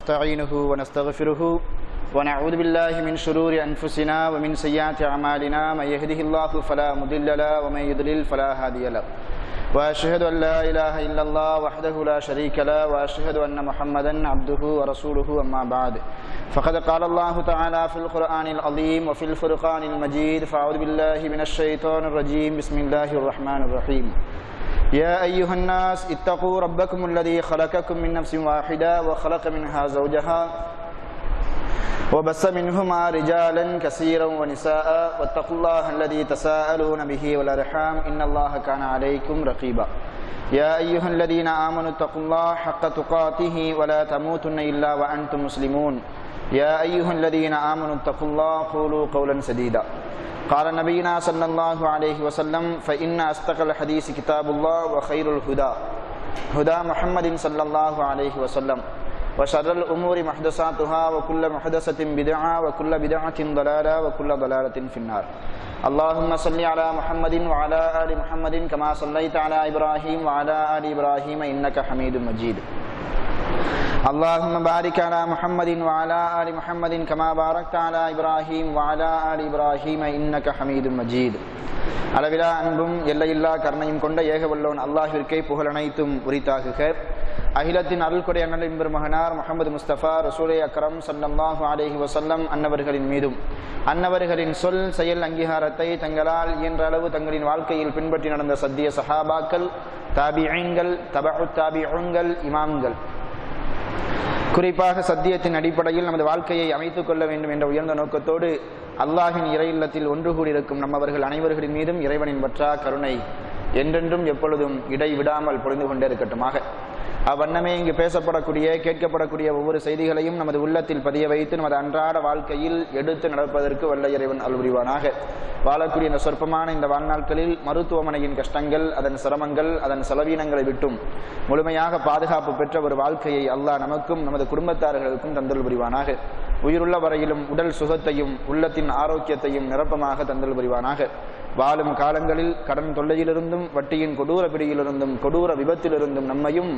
نستعينه ونستغفره ونعوذ بالله من شرور أنفسنا ومن سيئات أعمالنا من يهده الله فلا مضل له ومن يضلل فلا هادي له وأشهد أن لا إله إلا الله وحده لا شريك له وأشهد أن محمدا عبده ورسوله أما بعد فقد قال الله تعالى في القرآن العظيم وفي الفرقان المجيد فأعوذ بالله من الشيطان الرجيم بسم الله الرحمن الرحيم يا أيها الناس اتقوا ربكم الذي خلقكم من نفس واحدة وخلق منها زوجها وبث منهما رجالا كثيرا ونساء واتقوا الله الذي تساءلون به والأرحام إن الله كان عليكم رقيبا يا أيها الذين آمنوا اتقوا الله حق تقاته ولا تموتن إلا وأنتم مسلمون يا أيها الذين آمنوا اتقوا الله قولوا قولا سديدا قال نبينا صلى الله عليه وسلم فإن أصدق الحديث كتاب الله وخير الهدى هدى محمد صلى الله عليه وسلم وشر الأمور محدثاتها وكل محدثة بدعة وكل بدعة ضلالة وكل ضلالة في النار اللهم صل على محمد وعلى آل محمد كما صليت على إبراهيم وعلى آل إبراهيم إنك حميد مجيد اللهم بارك على محمد وعلى آل محمد كما باركت على إبراهيم وعلى آل إبراهيم إنك حميد مجيد அளவிலா அன்பும் எல்லையில்லா கருணையும் கொண்ட ஏக வல்லோன் அல்லாஹ்விற்கே புகழ் அனைத்தும் உரித்தாகுக. அகிலத்தின் அருள்கொடை அண்ணலின் பெருமகனார் முஹம்மது முஸ்தபா ரசூலே அக்ரம் ஸல்லல்லாஹு அலைஹி வஸல்லம் அன்னவர்களின் மீதும் அன்னவர்களின் சொல் செயல் அங்கீகாரத்தை தங்களால் இயன்ற அளவு தங்களின் வாழ்க்கையில் பின்பற்றி நடந்த சத்திய சஹாபாக்கள், தாபிஈன்கள், தபஉ தாபிஊன்கள், இமாம்கள், குறிப்பாக சத்தியத்தின் அடிப்படையில் நமது வாழ்க்கையை அமைத்துக் கொள்ள வேண்டும் என்ற உயர்ந்த நோக்கத்தோடு அல்லாஹின் இறை இல்லத்தில் ஒன்று கூடியிருக்கும் நம்மவர்கள் அனைவர்களின் மீதும் இறைவனின் பற்றா கருணை என்றென்றும் எப்பொழுதும் இடைவிடாமல் பொழிந்து கொண்டே இருக்கட்டுமாக. அவ்வண்ணமே இங்கு பேசப்படக்கூடிய கேட்கப்படக்கூடிய ஒவ்வொரு செய்திகளையும் நமது உள்ளத்தில் பதிய வைத்து நமது அன்றாட வாழ்க்கையில் எடுத்து நடப்பதற்கு வல்ல இறைவன் அருள்புரிவானாக. வாழக்கூடிய இந்த சொற்பமான இந்த வாழ்நாட்களில் மருத்துவமனையின் கஷ்டங்கள், அதன் சிரமங்கள், அதன் செலவீனங்களை விட்டும் முழுமையாக பாதுகாப்பு பெற்ற ஒரு வாழ்க்கையை அல்லாஹ் நமக்கும் நமது குடும்பத்தார்களுக்கும் தந்தல் புரிவானாக. உயிருள்ள வரையிலும் உடல் சுகத்தையும் உள்ளத்தின் ஆரோக்கியத்தையும் நிரப்பமாக தந்தல் புரிவானாக. வாழும் காலங்களில் கடன் தொல்லையிலிருந்தும் வட்டியின் கொடூர பிடியிலிருந்தும் கொடூர விபத்திலிருந்தும் நம்மையும்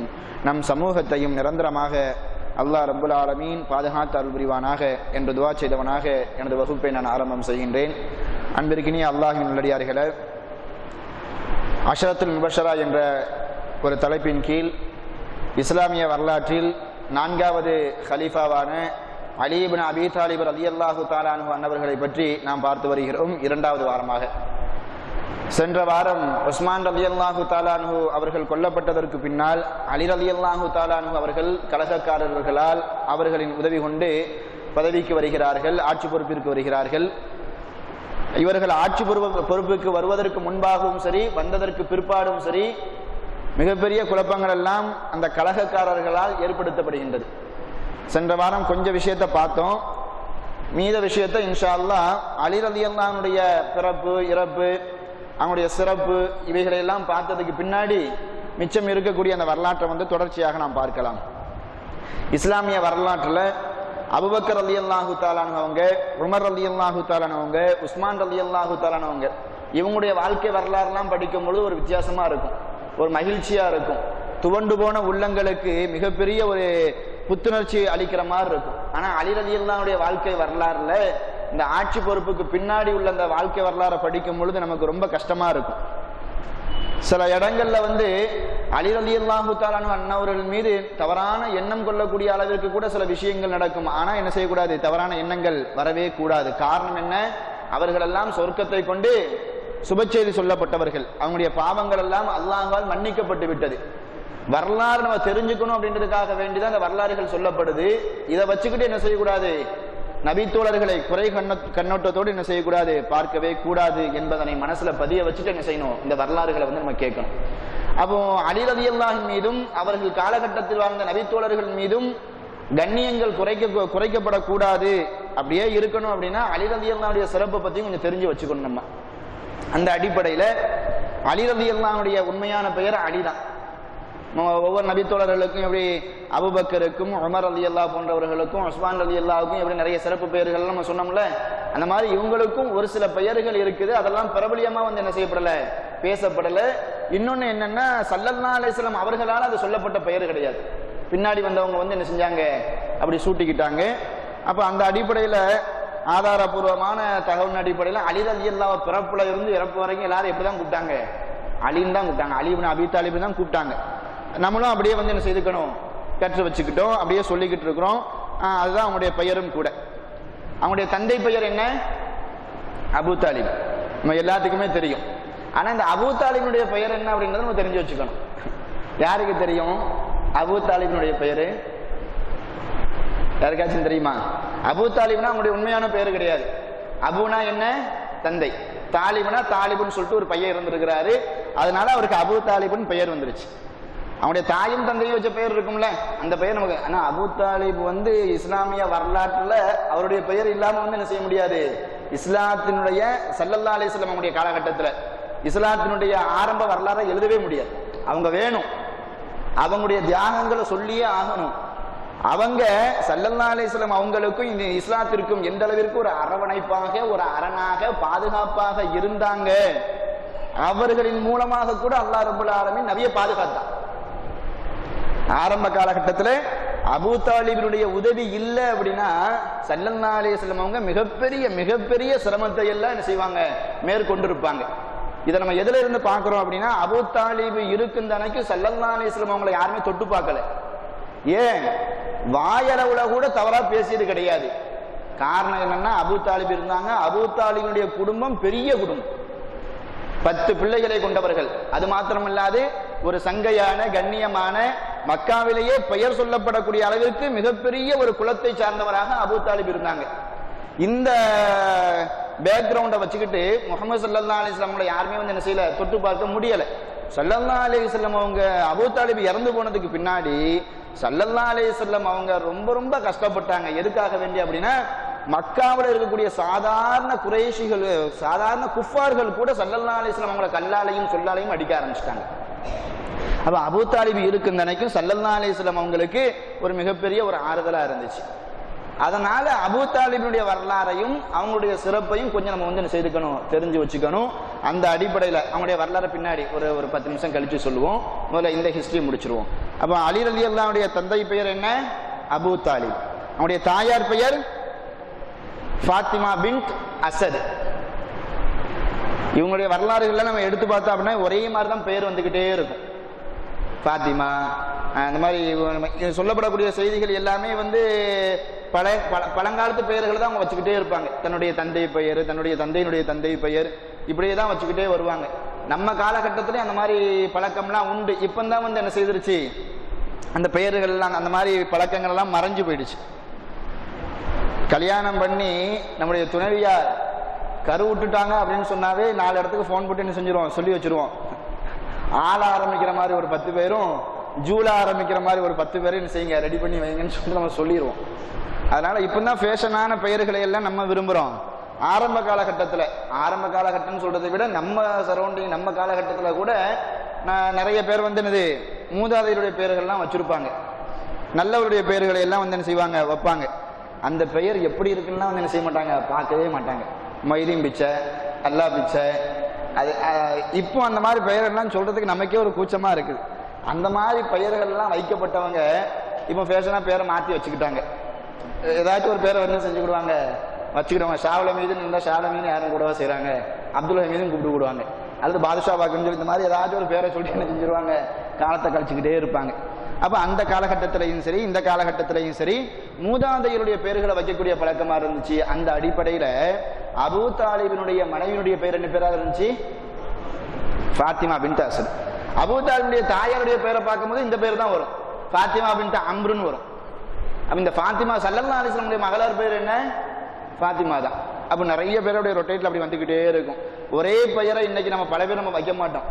நம் சமூகத்தையும் நிரந்தரமாக அல்லாஹ் ரப்புல் ஆலமீன் பாதுகாத்து அருள் புரிவானாக என்று துவா செய்தவனாக எனது வகுப்பை நான் ஆரம்பம் செய்கின்றேன். அன்பிற்கினிய அல்லாஹின் நல்லடியார்களே, அஷரத்துல் முபஷரா என்ற ஒரு தலைப்பின் கீழ் இஸ்லாமிய வரலாற்றில் 4வது ஹலீஃபாவான அலி இப்னு அபீ தாலிப் ரலியல்லாஹு தஆலா அன்ஹு அன்னவர்களை பற்றி நாம் பார்த்து வருகிறோம். 2வது வாரமாக. சென்ற வாரம் உஸ்மான் ரலியல்லாஹு தஆலா அன்ஹு அவர்கள் கொல்லப்பட்டதற்கு பின்னால் அலி ரலியல்லாஹு தஆலா அன்ஹு அவர்கள் கலகக்காரர்களால் அவர்களின் உதவி கொண்டு பதவிக்கு வருகிறார்கள், ஆட்சி பொறுப்பிற்கு வருகிறார்கள். இவர்கள் ஆட்சி பொறுப்புக்கு வருவதற்கு முன்பாகவும் சரி, வந்ததற்கு பிற்பாடும் சரி, மிகப்பெரிய குழப்பங்கள் எல்லாம் அந்த கலகக்காரர்களால் ஏற்படுத்தப்படுகின்றது. சென்ற வாரம் கொஞ்சம் விஷயத்தை பார்த்தோம். மீத விஷயத்தை இன்ஷா அல்லாஹ் அலி ரலியல்லாஹுடைய பிறப்பு, இறப்பு, அவங்களுடைய சிறப்பு, இவைகளையெல்லாம் பார்த்ததுக்கு பின்னாடி மிச்சம் இருக்கக்கூடிய அந்த வரலாற்றை தொடர்ச்சியாக நாம் பார்க்கலாம். இஸ்லாமிய வரலாற்றில் அபூபக்கர் ரலியல்லாஹு தஆலா அவங்க, உமர் ரலியல்லாஹு தஆலா அவங்க, உஸ்மான் ரலியல்லாஹு தஆலா அவங்க, இவங்களுடைய வாழ்க்கை வரலாறுலாம் படிக்கும் பொழுது ஒரு வித்தியாசமா இருக்கும், ஒரு மகிழ்ச்சியா இருக்கும். துவண்டு போன உள்ளங்களுக்கு மிகப்பெரிய ஒரு புத்துணர்ச்சி அளிக்கிற மாதிரி இருக்கும். ஆனா அலி ரலியல்லாஹுடைய வாழ்க்கை வரலாறுல இந்த ஆட்சி பொறுப்புக்கு பின்னாடி உள்ள அந்த வாழ்க்கை வரலாறை படிக்கும் பொழுது நமக்கு ரொம்ப கஷ்டமா இருக்கும். சில இடங்கள்ல அலி ரலியல்லாஹு தஆலா அன்னவர்கள் மீது தவறான எண்ணம் கொள்ளக்கூடிய அளவிற்கு கூட சில விஷயங்கள் நடக்கும். ஆனா என்ன செய்யக்கூடாது, தவறான எண்ணங்கள் வரவே கூடாது. காரணம் என்ன, அவர்கள் எல்லாம் சொர்க்கத்தை கொண்டு சுபச்செய்தி சொல்லப்பட்டவர்கள், அவங்களுடைய பாவங்கள் எல்லாம் அல்லாஹ்வால் மன்னிக்கப்பட்டு விட்டது. வரலாறு நம்ம தெரிஞ்சுக்கணும் அப்படின்றதுக்காக வேண்டிதான் அந்த வரலாறுகள் சொல்லப்படுது. இதை வச்சுக்கிட்டு என்ன செய்யக்கூடாது, நபித்தோழர்களை குறை கண்ணோட்டத்தோடு என்ன செய்யக்கூடாது, பார்க்கவே கூடாது என்பதனை மனசுல பதிய வச்சுட்டு என்ன செய்யணும், இந்த வரலாறுகளை நம்ம கேட்கணும். அப்போ அலி ரலியல்லாஹு மீதும் அவர்கள் காலகட்டத்தில் வாழ்ந்த நபித்தோழர்கள் மீதும் கண்ணியங்கள் குறைக்கப்படக்கூடாது, அப்படியே இருக்கணும். அப்படின்னா அலி ரலியல்லாஹுடைய சிறப்பை பத்தியும் கொஞ்சம் தெரிஞ்சு வச்சுக்கணும் நம்ம. அந்த அடிப்படையில அலி ரலியல்லாஹுடைய உண்மையான பெயர் அலிதான். ஒவ்வொரு நபித்தோழர்களுக்கும் எப்படி அபூபக்கருக்கும் உமர் ரலியல்லாஹு போன்றவர்களுக்கும் உஸ்மான் ரலியல்லாஹுக்கும் எப்படி நிறைய சிறப்பு பெயர்கள் நம்ம சொன்னோம்ல, அந்த மாதிரி இவங்களுக்கும் ஒரு சில பெயர்கள் இருக்குது. அதெல்லாம் பிரபலியமா என்ன செய்யப்படல, பேசப்படல. இன்னொன்னு என்னன்னா ஸல்லல்லாஹு அலைஹி வஸல்லம் அவர்களால் அது சொல்லப்பட்ட பெயர் கிடையாது. பின்னாடி வந்தவங்க என்ன செஞ்சாங்க, அப்படி சூட்டிக்கிட்டாங்க. அப்போ அந்த அடிப்படையில் ஆதாரபூர்வமான தகவலின் அடிப்படையில் அலி ரலியல்லாஹு பிறப்புல இருந்து இறப்பு வரைக்கும் எல்லாரும் எப்படி தான் கூப்பிட்டாங்க? அலின்னு தான் கூப்பிட்டாங்க. அலி இப்னு அபீ தாலிப் தான் கூப்பிட்டாங்க. நம்மளும் அப்படியே வந்து என்ன செய்துக்கணும், கற்று வச்சுக்கிட்டோம், அப்படியே சொல்லிக்கிட்டு இருக்கிறோம். அதுதான் அவங்களுடைய பெயரும் கூட. அவங்களுடைய தந்தை பெயர் என்ன? அபூ தாலிப். நம்ம எல்லாத்துக்குமே தெரியும். ஆனா இந்த அபூ தாலிபினுடைய பெயர் என்ன அப்படின்றத நம்ம தெரிஞ்சு வச்சுக்கணும். யாருக்கு தெரியும் அபூ தாலிபினுடைய பெயரு? யாருக்காச்சும் தெரியுமா? அபூ தாலிப்னா அவங்களுடைய உண்மையான பெயர் கிடையாது. அபுனா என்ன? தந்தை. தாலிப்னா தாலிபுன்னு சொல்லிட்டு ஒரு பையன் இருந்திருக்கிறாரு. அதனால அவருக்கு அபூ தாலிபுன்னு பெயர் வந்துருச்சு. அவனுடைய தாயும் தந்தையும் வச்ச பெயர் இருக்கும்ல, அந்த பெயர் நமக்கு. ஆனா அபூ தாலிப் வந்து இஸ்லாமிய வரலாற்றுல அவருடைய பெயர் இல்லாம வந்து என்ன செய்ய முடியாது. இஸ்லாத்தினுடைய ஸல்லல்லாஹு அலைஹி வஸல்லம் அவங்களுடைய காலகட்டத்தில் இஸ்லாத்தினுடைய ஆரம்ப வரலாறை எழுதவே முடியாது. அவங்க வேணும், அவங்களுடைய தியாகங்களை சொல்லியே ஆகணும். அவங்க ஸல்லல்லாஹு அலைஹி வஸல்லம் அவங்களுக்கும் இந்த இஸ்லாத்திற்கும் எந்த அளவிற்கு ஒரு அரவணைப்பாக, ஒரு அரணாக, பாதுகாப்பாக இருந்தாங்க. அவர்களின் மூலமாக கூட அல்லாஹ் ரப்பல் ஆலமீன் நபியை பாதுகாத்தான். ஆரம்ப காலகட்டத்தில் அபூ தாலிபினுடைய உதவி இல்லை அப்படின்னா ஸல்லல்லாஹு அலைஹி வஸல்லம் அவங்க மிகப்பெரிய சிரமத்தை எல்லாம் என்ன செய்வாங்க, மேற்கொண்டிருப்பாங்க. இதை நம்ம எதுல இருந்து பார்க்கிறோம் அப்படின்னா, அபூ தாலிப் இருக்கும் தனக்கு ஸல்லல்லாஹு அலைஹி வஸல்லம் அவங்களை யாருமே தொட்டு பார்க்கல. ஏன்? வாயளவுல கூட தவறா பேசியது கிடையாது. காரணம் என்னன்னா, அபூ தாலிப் இருந்தாங்க. அபூ தாலிபுடைய குடும்பம் பெரிய குடும்பம், 10 பிள்ளைகளை கொண்டவர்கள். அது மாத்திரமல்லாது ஒரு சங்கையான கண்ணியமான மக்காவிலேயே பெயர் சொல்லப்படக்கூடிய அளவிற்கு மிகப்பெரிய ஒரு குலத்தை சார்ந்தவராக அபூ தாலிப் இருந்தாங்க. இந்த பேக்ரவுண்டை வச்சுக்கிட்டு முஹம்மது ஸல்லல்லாஹு அலைஹி வஸல்லம் யாருமே வந்து என்ன செய்யல, தொட்டு பார்க்க முடியல. ஸல்லல்லாஹு அலைஹி வஸல்லம் அவங்க அபூ தாலிப் இறந்து போனதுக்கு பின்னாடி ஸல்லல்லாஹு அலைஹி வஸல்லம் அவங்க ரொம்ப கஷ்டப்பட்டாங்க. எதுக்காக வேண்டி அப்படின்னா, மக்காவில் இருக்கக்கூடிய சாதாரண குறைஷிகள், சாதாரண குஃபார்கள் கூட ஸல்லல்லாஹு அலைஹி வஸல்லம் அவங்கள கல்லாலையும் சொல்லாலையும் அடிக்க ஆரம்பிச்சிட்டாங்க. அப்ப அபூ தாலிப் இருக்கும் நினைக்கும் ஸல்லல்லாஹு அலைஹி வஸல்லம் அவங்களுக்கு ஒரு மிகப்பெரிய ஒரு ஆறுதலா இருந்துச்சு. அதனால அபூ தாலிபினுடைய வரலாறையும் அவங்களுடைய சிறப்பையும் கொஞ்சம் நம்ம வந்து செய்துக்கணும், தெரிஞ்சு வச்சுக்கணும். அந்த அடிப்படையில் அவங்களுடைய வரலாறு பின்னாடி ஒரு 10 நிமிஷம் கழிச்சு சொல்லுவோம். முதல்ல இந்த ஹிஸ்டரி முடிச்சிருவோம். அப்ப அலி ரலியல்லாஹுடைய தந்தை பெயர் என்ன? அபூ தாலிப். அவங்களுடைய தாயார் பெயர் ஃபாத்திமா பின்த் அசத். இவங்களுடைய வரலாறுகள்ல நம்ம எடுத்து பார்த்தோம் அப்படின்னா ஒரே மாதிரி தான் பெயர் வந்துகிட்டே இருக்கும். ஃபாத்திமா, அந்த மாதிரி சொல்லப்படக்கூடிய செய்திகள் எல்லாமே வந்து பழங்காலத்து பெயர்கள் தான் அவங்க வச்சுக்கிட்டே இருப்பாங்க. தன்னுடைய தந்தை பெயர், தன்னுடைய தந்தையினுடைய தந்தை பெயர், இப்படியே தான் வச்சுக்கிட்டே வருவாங்க. நம்ம காலகட்டத்திலே அந்த மாதிரி பழக்கம்லாம் உண்டு. இப்பந்தான் வந்து என்ன செய்திருச்சு, அந்த பெயர்கள்லாம் அந்த மாதிரி பழக்கங்கள் எல்லாம் மறைஞ்சு போயிடுச்சு. கல்யாணம் பண்ணி நம்முடைய துணைவியார் கரு விட்டுட்டாங்க அப்படின்னு சொன்னாவே 4 இடத்துக்கு ஃபோன் போட்டு என்ன செஞ்சிருவோம், சொல்லி வச்சிருவோம். ஆள ஆரம்பிக்கிற மாதிரி ஒரு 10 பேரும், ஜூல ஆரம்பிக்கிற மாதிரி ஒரு 10 பேரும் என்ன செய்யுங்க, ரெடி பண்ணி வைங்கன்னு சொல்லிட்டு நம்ம சொல்லிடுவோம். அதனால இப்பதான் ஃபேஷனான பெயர்களை எல்லாம் நம்ம விரும்புறோம். ஆரம்ப காலகட்டம்னு சொல்றதை விட நம்ம சரௌண்டிங், நம்ம காலகட்டத்தில் கூட நிறைய பேர் வந்து என்னது மூதாதையருடைய பெயர்கள்லாம் வச்சிருப்பாங்க. நல்லவருடைய பெயர்களை எல்லாம் வந்து என்ன செய்வாங்க, வைப்பாங்க. அந்த பெயர் எப்படி இருக்குன்னா வந்து என்ன செய்ய மாட்டாங்க, பார்க்கவே மாட்டாங்க. மைதீன் பிச்சை, அல்லா பிச்சை, அது இப்போ அந்த மாதிரி பெயர்கள்லாம் சொல்றதுக்கு நமக்கே ஒரு கூச்சமா இருக்குது. அந்த மாதிரி பெயர்கள்லாம் வைக்கப்பட்டவங்க இப்போ ஃபேஷனா பேரை மாற்றி வச்சுக்கிட்டாங்க. ஏதாச்சும் ஒரு பேரை வந்து செஞ்சுக்கிடுவாங்க, வச்சுக்கிடுவாங்க. ஷாவுல மீதுன்னு இருந்தால் ஷாவுல மீது யாரும் கூடவா செய்கிறாங்க, அப்துல் ஹமீதுன்னு கூப்பிட்டு விடுவாங்க. அல்லது பாதுஷா பாக்குன்னு சொல்லி இந்த மாதிரி ஏதாச்சும் ஒரு பேரை சொல்லி என்ன செஞ்சிருவாங்க, காலத்தை கழிச்சுக்கிட்டே இருப்பாங்க. அப்போ அந்த காலகட்டத்திலையும் சரி, இந்த காலகட்டத்திலையும் சரி, மூதாதையருடைய பெயர்களை வைக்கக்கூடிய பழக்கமாக இருந்துச்சு. அந்த அடிப்படையில் அபூ தாலிபினுடைய மனைவியினுடைய பெயர் என்ன பேராக இருந்துச்சு? ஃபாத்திமா பின்த் அஸ்த். அபூ தாலிபுடைய தாயாருடைய பெயரை பார்க்கும்போது இந்த பேர் தான் வரும், ஃபாத்திமா பின்த் அம்ருன்னு வரும். அப்ப இந்த ஃபாத்திமா ஸல்லல்லாஹு அலைஹி வஸல்லம் மகளார் பேர் என்ன? ஃபாத்திமா தான். அப்போ நிறைய பேருடைய ரொட்டேட்ல அப்படி வந்துக்கிட்டே இருக்கும். ஒரே பெயரை இன்னைக்கு நம்ம பல பேர் நம்ம வைக்க மாட்டோம்.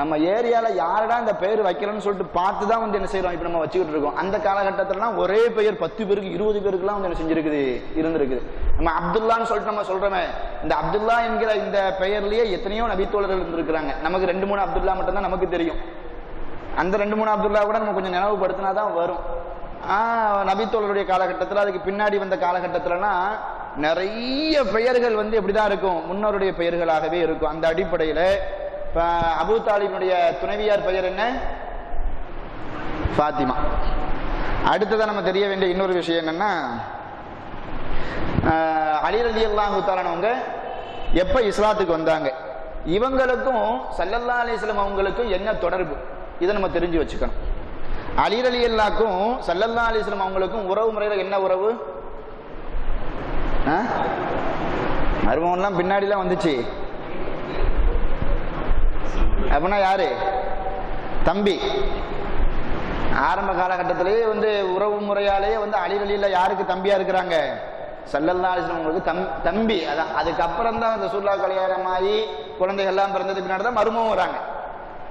நம்ம ஏரியால யாரடா இந்த பெயர் வைக்கிறோன்னு சொல்லிட்டு பார்த்து தான் வந்து என்ன செய்யறோம், இப்போ நம்ம வச்சுக்கிட்டு இருக்கோம். அந்த காலகட்டத்திலலாம் ஒரே பெயர் 10 பேருக்கு 20 பேருக்குலாம் வந்து என்ன செஞ்சிருக்குது, இருந்திருக்குது. நம்ம அப்துல்லான்னு சொல்லிட்டு நம்ம சொல்றோமே, இந்த அப்துல்லா என்கிற இந்த பெயர்லயே எத்தனையோ நபித்தோழர்கள் இருந்திருக்கிறாங்க. நமக்கு 2-3 அப்துல்லா மட்டும்தான் நமக்கு தெரியும். அந்த 2-3 அப்துல்லா கூட நம்ம கொஞ்சம் நினைவுபடுத்தினாதான் வரும். நபித்தோழருடைய காலகட்டத்தில், அதுக்கு பின்னாடி வந்த காலகட்டத்திலலாம் நிறைய பெயர்கள் வந்து எப்படிதான் இருக்கும், முன்னோருடைய பெயர்களாகவே இருக்கும். அந்த அடிப்படையில் அபூ தாலிபுடைய துணைவியார் பெயர் என்ன? ஃபாத்திமா. அடுத்ததான் நம்ம தெரிய வேண்டிய இன்னொரு விஷயம் என்னன்னா, அலி ரலியல்லாஹு தஆலா அவங்க எப்ப இஸ்லாத்துக்கு வந்தாங்க, இவங்களுக்கும் ஸல்லல்லாஹு அலைஹி வஸல்லம் அவங்களுக்கும் என்ன தொடர்பு, இதை நம்ம தெரிஞ்சு வச்சுக்கணும். அலி ரலியல்லாஹுக்கும் ஸல்லல்லாஹு அலைஹி வஸல்லம் அவங்களுக்கும் உறவு முறையில் என்ன உறவு? மருமகன்லாம் பின்னாடிலாம் வந்துச்சு அப்படின்னா யாரு? தம்பி. ஆரம்ப காலகட்டத்திலேயே வந்து உறவு முறையாலேயே வந்து அலி ரலியல்லாஹு யாருக்கு தம்பியா இருக்கிறாங்க? ஸல்லல்லாஹு அலைஹி வஸல்லம் அவங்களுக்கு தம்பி. அதான் அதுக்கப்புறம் தான் ரசூலுல்லாஹ் கல்யாணமாகி குழந்தைகள்லாம் பிறந்ததுக்கு பின்னாடி தான் மருமகம் வராங்க.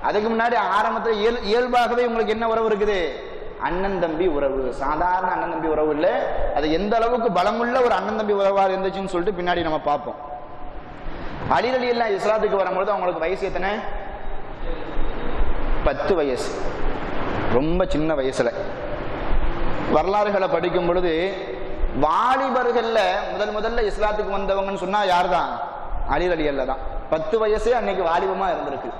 அதுக்கு முன்னாடி ஆரம்பத்தில் இயல்பாகவே உங்களுக்கு என்ன உறவு இருக்குது? அண்ணன் தம்பி உறவு. சாதாரண அண்ணன் தம்பி உறவு இல்லை, அது எந்த அளவுக்கு பலமுள்ள ஒரு அண்ணன் தம்பி உறவாக இருந்துச்சுன்னு சொல்லிட்டு பின்னாடி நம்ம பார்ப்போம். அலி ரலியல்லாஹு இஸ்லாத்துக்கு வரும்போது அவங்களுக்கு வயசு எத்தனை? 10 வயசு. ரொம்ப சின்ன வயசுல. வரலாறுகளை படிக்கும் பொழுது வாலிபர்கள்ல முதல்ல இஸ்லாத்துக்கு வந்தவங்கன்னு சொன்னா யார் தான்? அலி ரலியல்லாஹு தான். 10 வயசே அன்னைக்கு வாலிபமா இருந்திருக்கு.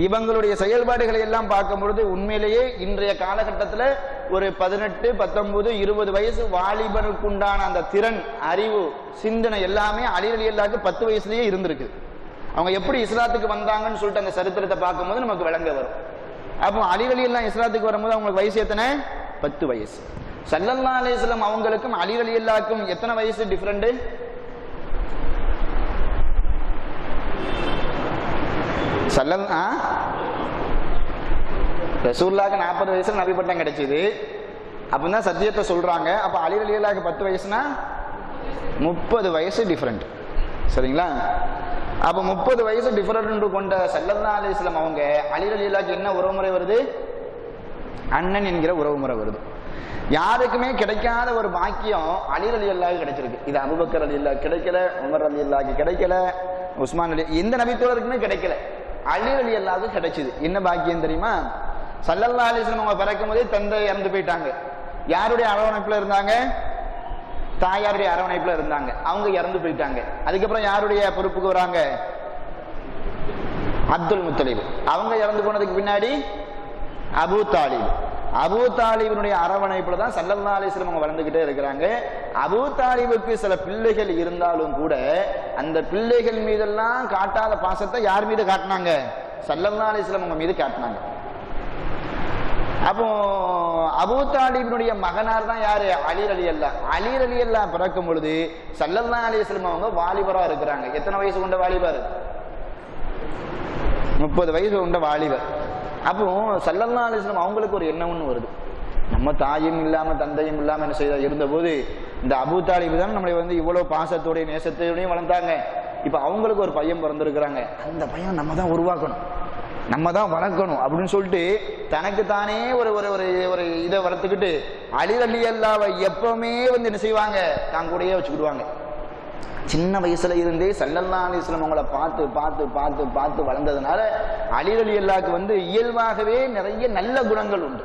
இவங்களுடைய செயல்பாடுகளை எல்லாம் பார்க்கும் பொழுது உண்மையிலேயே இன்றைய காலகட்டத்தில் ஒரு 18, 19, 20 வயசு வாலிபனுக்கு உண்டான அந்த திறன், அறிவு, சிந்தனை எல்லாமே அலி ரலியல்லாஹுக்கு 10 வயசுலயே இருந்திருக்கு. அவங்க எப்படி இஸ்லாத்துக்கு வந்தாங்கன்னு சொல்லிட்டு அந்த சரித்திரத்தை பார்க்கும்போது நமக்கு விளங்க வரும். அப்போ அலி ரலியல்லாஹு இஸ்லாத்துக்கு வரும்போது அவங்களுக்கு வயசு எத்தனை? 10 வயசு. ஸல்லல்லாஹு அலைஹி வஸல்லம் அவங்களுக்கும் அலி ரலியல்லாஹுக்கும் எத்தனை வயசு டிஃபரெண்ட்? ரசூலுல்லாஹ்க்கு 40 வயசுல நபி பட்டம் கிடைச்சது. அப்பதான் சத்தியத்தை சொல்றாங்க. அப்ப அலி ரலியல்லாஹுக்கு 10 வயசுனா 30 வயசு டிஃபரெண்ட். சரிங்களா? அப்ப 30 வயசு டிஃபரெண்ட் கொண்ட ஸல்லல்லாஹு அலைஹி வஸல்லம் அவங்க அலி ரலியல்லாஹுக்கு என்ன உறவுமுறை வருது? அண்ணன் என்கிற உறவுமுறை வருது. யாருக்குமே கிடைக்காத ஒரு பாக்கியம் அலி ரலியல்லாஹுக்கு கிடைச்சிருக்கு. இது அபூபக்கர் ரலியல்லாஹு கிடைக்கல, உமர் ரலியல்லாஹு கிடைக்கல, உஸ்மான் அலி, எந்த நபித்தோழருக்குமே கிடைக்கல. அலி ரலியல்லாஹுக்கு கிடைச்சது. என்ன பாக்கியம் தெரியுமா? ஸல்லல்லாஹு அலைஹி வஸல்லம் அவங்க பிறக்கும் போதே தந்தை இறந்து போயிட்டாங்க. யாருடைய அரவணைப்புல இருந்தாங்க? தாயாருடைய அரவணைப்புல இருந்தாங்க. அவங்க இறந்து போயிட்டாங்க. அதுக்கப்புறம் யாருடைய பொறுப்புக்கு வராங்க? அப்துல் முத்தலிப். அவங்க இறந்து போனதுக்கு பின்னாடி அபூ தாலிப். அபூ தாலிபினுடைய அரவணைப்புல தான் ஸல்லல்லாஹு அலைஹி வஸல்லம் அவங்க வளர்ந்துகிட்டே இருக்கிறாங்க. அபூ தாலிபுக்கு சில பிள்ளைகள் இருந்தாலும் கூட அந்த பிள்ளைகள் மீதெல்லாம் காட்டாத பாசத்தை யார் மீது காட்டினாங்க? ஸல்லல்லாஹு அலைஹி வஸல்லம் அவங்க மீது காட்டினாங்க. அப்போ அபூ தாலிபினுடைய மகனார் தான் யாரு? அலி ரலியல்லாஹு. அலி ரலியல்லாஹு பிறக்கும் பொழுது ஸல்லல்லாஹு அலைஹி வஸல்லம் அவங்க வாலிபரா இருக்கிறாங்க. எத்தனை வயசு கொண்ட வாலிபர்? 30 வயசு கொண்ட வாலிபர். அப்போ ஸல்லல்லாஹு அலைஹி வஸல்லம் அவங்களுக்கு ஒரு எண்ணம்னு வருது. நம்ம தாயும் இல்லாம தந்தையும் இல்லாம என்ன செய்த இருந்த போது இந்த அபூ தாலிப் தான் நம்மளை வந்து இவ்வளவு பாசத்தோடைய நேசத்தோடையும் வளர்ந்தாங்க. இப்ப அவங்களுக்கு ஒரு பையன் பிறந்திருக்கிறாங்க. அந்த பையன் நம்ம தான் உருவாக்கணும், நம்ம தான் வளர்க்கணும் அப்படின்னு சொல்லிட்டு தனக்கு தானே ஒரு ஒரு ஒரு இதை வளர்த்துக்கிட்டு அலி ரலியல்லாஹு எப்பவுமே வந்து என்ன செய்வாங்க? தான் கூடயே வச்சுக்கிடுவாங்க. சின்ன வயசுல இருந்தே ஸல்லல்லாஹு அலைஹி வஸல்லம் அவங்கள பார்த்து பார்த்து பார்த்து பார்த்து வளர்ந்ததுனால அலி ரலியல்லாஹுக்கு வந்து இயல்பாகவே நிறைய நல்ல குணங்கள் உண்டு.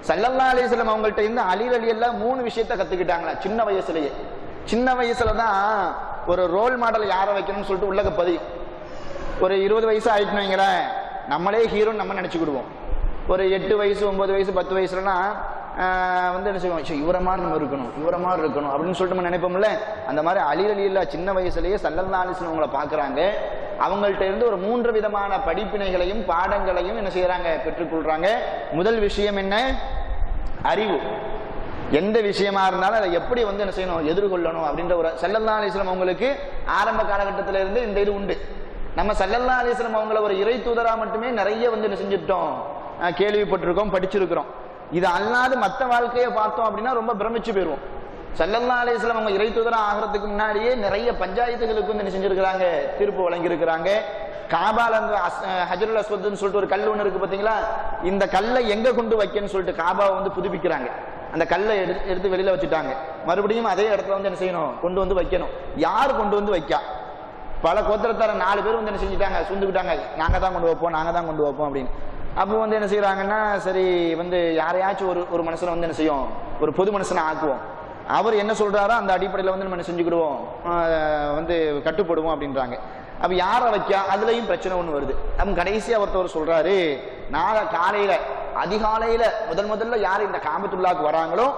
ஸல்லல்லாஹு அலைஹி வஸல்லம் அவங்கள்ட்ட இருந்து அலி ரலியல்லாஹு 3 விஷயத்தை கத்துக்கிட்டாங்களா சின்ன வயசுலயே. சின்ன வயசுல தான் ஒரு ரோல் மாடல் யாரை வைக்கணும்னு சொல்லிட்டு உள்ளக பதியும். ஒரு 20 வயசு ஆயிட்டுன்னு வைங்களேன், நம்மளே ஹீரோன்னு நம்ம நினைச்சுக்கிடுவோம். ஒரு 8 வயசு 9 வயசு 10 வயசுலனா வந்து என்ன செய்வோம்? இவரை மாதிரி நம்ம இருக்கணும், இவரை மாதிரி இருக்கணும் அப்படின்னு சொல்லிட்டு நம்ம நினைப்போம்ல. அந்த மாதிரி அலி ரலியல்லாஹு சின்ன வயசுலயே ஸல்லல்லாஹு அலைஹி வஸல்லம் அவங்களை பார்க்குறாங்க. அவங்கள்ட்ட இருந்து ஒரு 3 விதமான படிப்பினைகளையும் பாடங்களையும் என்ன செய்யறாங்க? பெற்றுக்கொள்றாங்க. முதல் விஷயம் என்ன? அறிவு. எந்த விஷயமா இருந்தாலும் அதை எப்படி வந்து என்ன செய்யணும்? எதிர்கொள்ளணும் அப்படின்ற ஒரு ஸல்லல்லாஹு அலைஹி வஸல்லம் அவங்களுக்கு ஆரம்ப காலகட்டத்தில இருந்து இந்த இது உண்டு. நம்ம ஸல்லல்லாஹு அலைஹி வஸல்லம் அவங்கள ஒரு இறை தூதரா மட்டுமே நிறைய வந்து என்ன செஞ்சுட்டோம்? கேள்விப்பட்டிருக்கோம், படிச்சிருக்கிறோம். இது அல்லாது மற்ற வாழ்க்கையை பார்த்தோம் அப்படின்னா ரொம்ப பிரமிச்சு போயிடுவோம். ஸல்லல்லாஹு அலைஹி வஸல்லம் அவங்க இறை தூதரா ஆகிறதுக்கு முன்னாடியே நிறைய பஞ்சாயத்துகளுக்கு வந்து என்ன செஞ்சிருக்கிறாங்க? தீர்ப்பு வழங்கி இருக்கிறாங்க. காபால ஹஜருல் அஸ்வத்னு சொல்லிட்டு ஒரு கல் ஒன்று இருக்கு பாத்தீங்களா? இந்த கல்லை எங்க கொண்டு வைக்கன்னு சொல்லிட்டு காபாவை வந்து புதுப்பிக்கிறாங்க. அந்த கல்லை எடுத்து வெளியில வச்சுட்டாங்க. மறுபடியும் அதே இடத்துல வந்து என்ன செய்யணும்? கொண்டு வந்து வைக்கணும். யார் கொண்டு வந்து வைக்கா? பல கோத்திரத்தார 4 பேர் வந்து என்ன செஞ்சுட்டாங்க? சூழ்ந்துக்கிட்டாங்க. நாங்க தான் கொண்டு வைப்போம், நாங்க தான் கொண்டு வைப்போம் அப்படின்னு. அப்போ வந்து என்ன செய்யறாங்கன்னா, சரி வந்து யாரையாச்சும் ஒரு மனுஷனை வந்து என்ன செய்யும்? ஒரு பொது மனுஷனை ஆக்குவோம். அவர் என்ன சொல்றாரோ அந்த அடிப்படையில் வந்து நம்ம செஞ்சுக்கிடுவோம், வந்து கட்டுப்படுவோம் அப்படின்றாங்க. அப்ப யாரை வைக்க? அதுலயும் பிரச்சனை ஒண்ணு வருது. நம்ம கடைசியா ஒருத்தவர் சொல்றாரு, நாளை காலையில அதிகாலையில முதல்ல யார் இந்த காபத்துல்லாக்கு வராங்களோ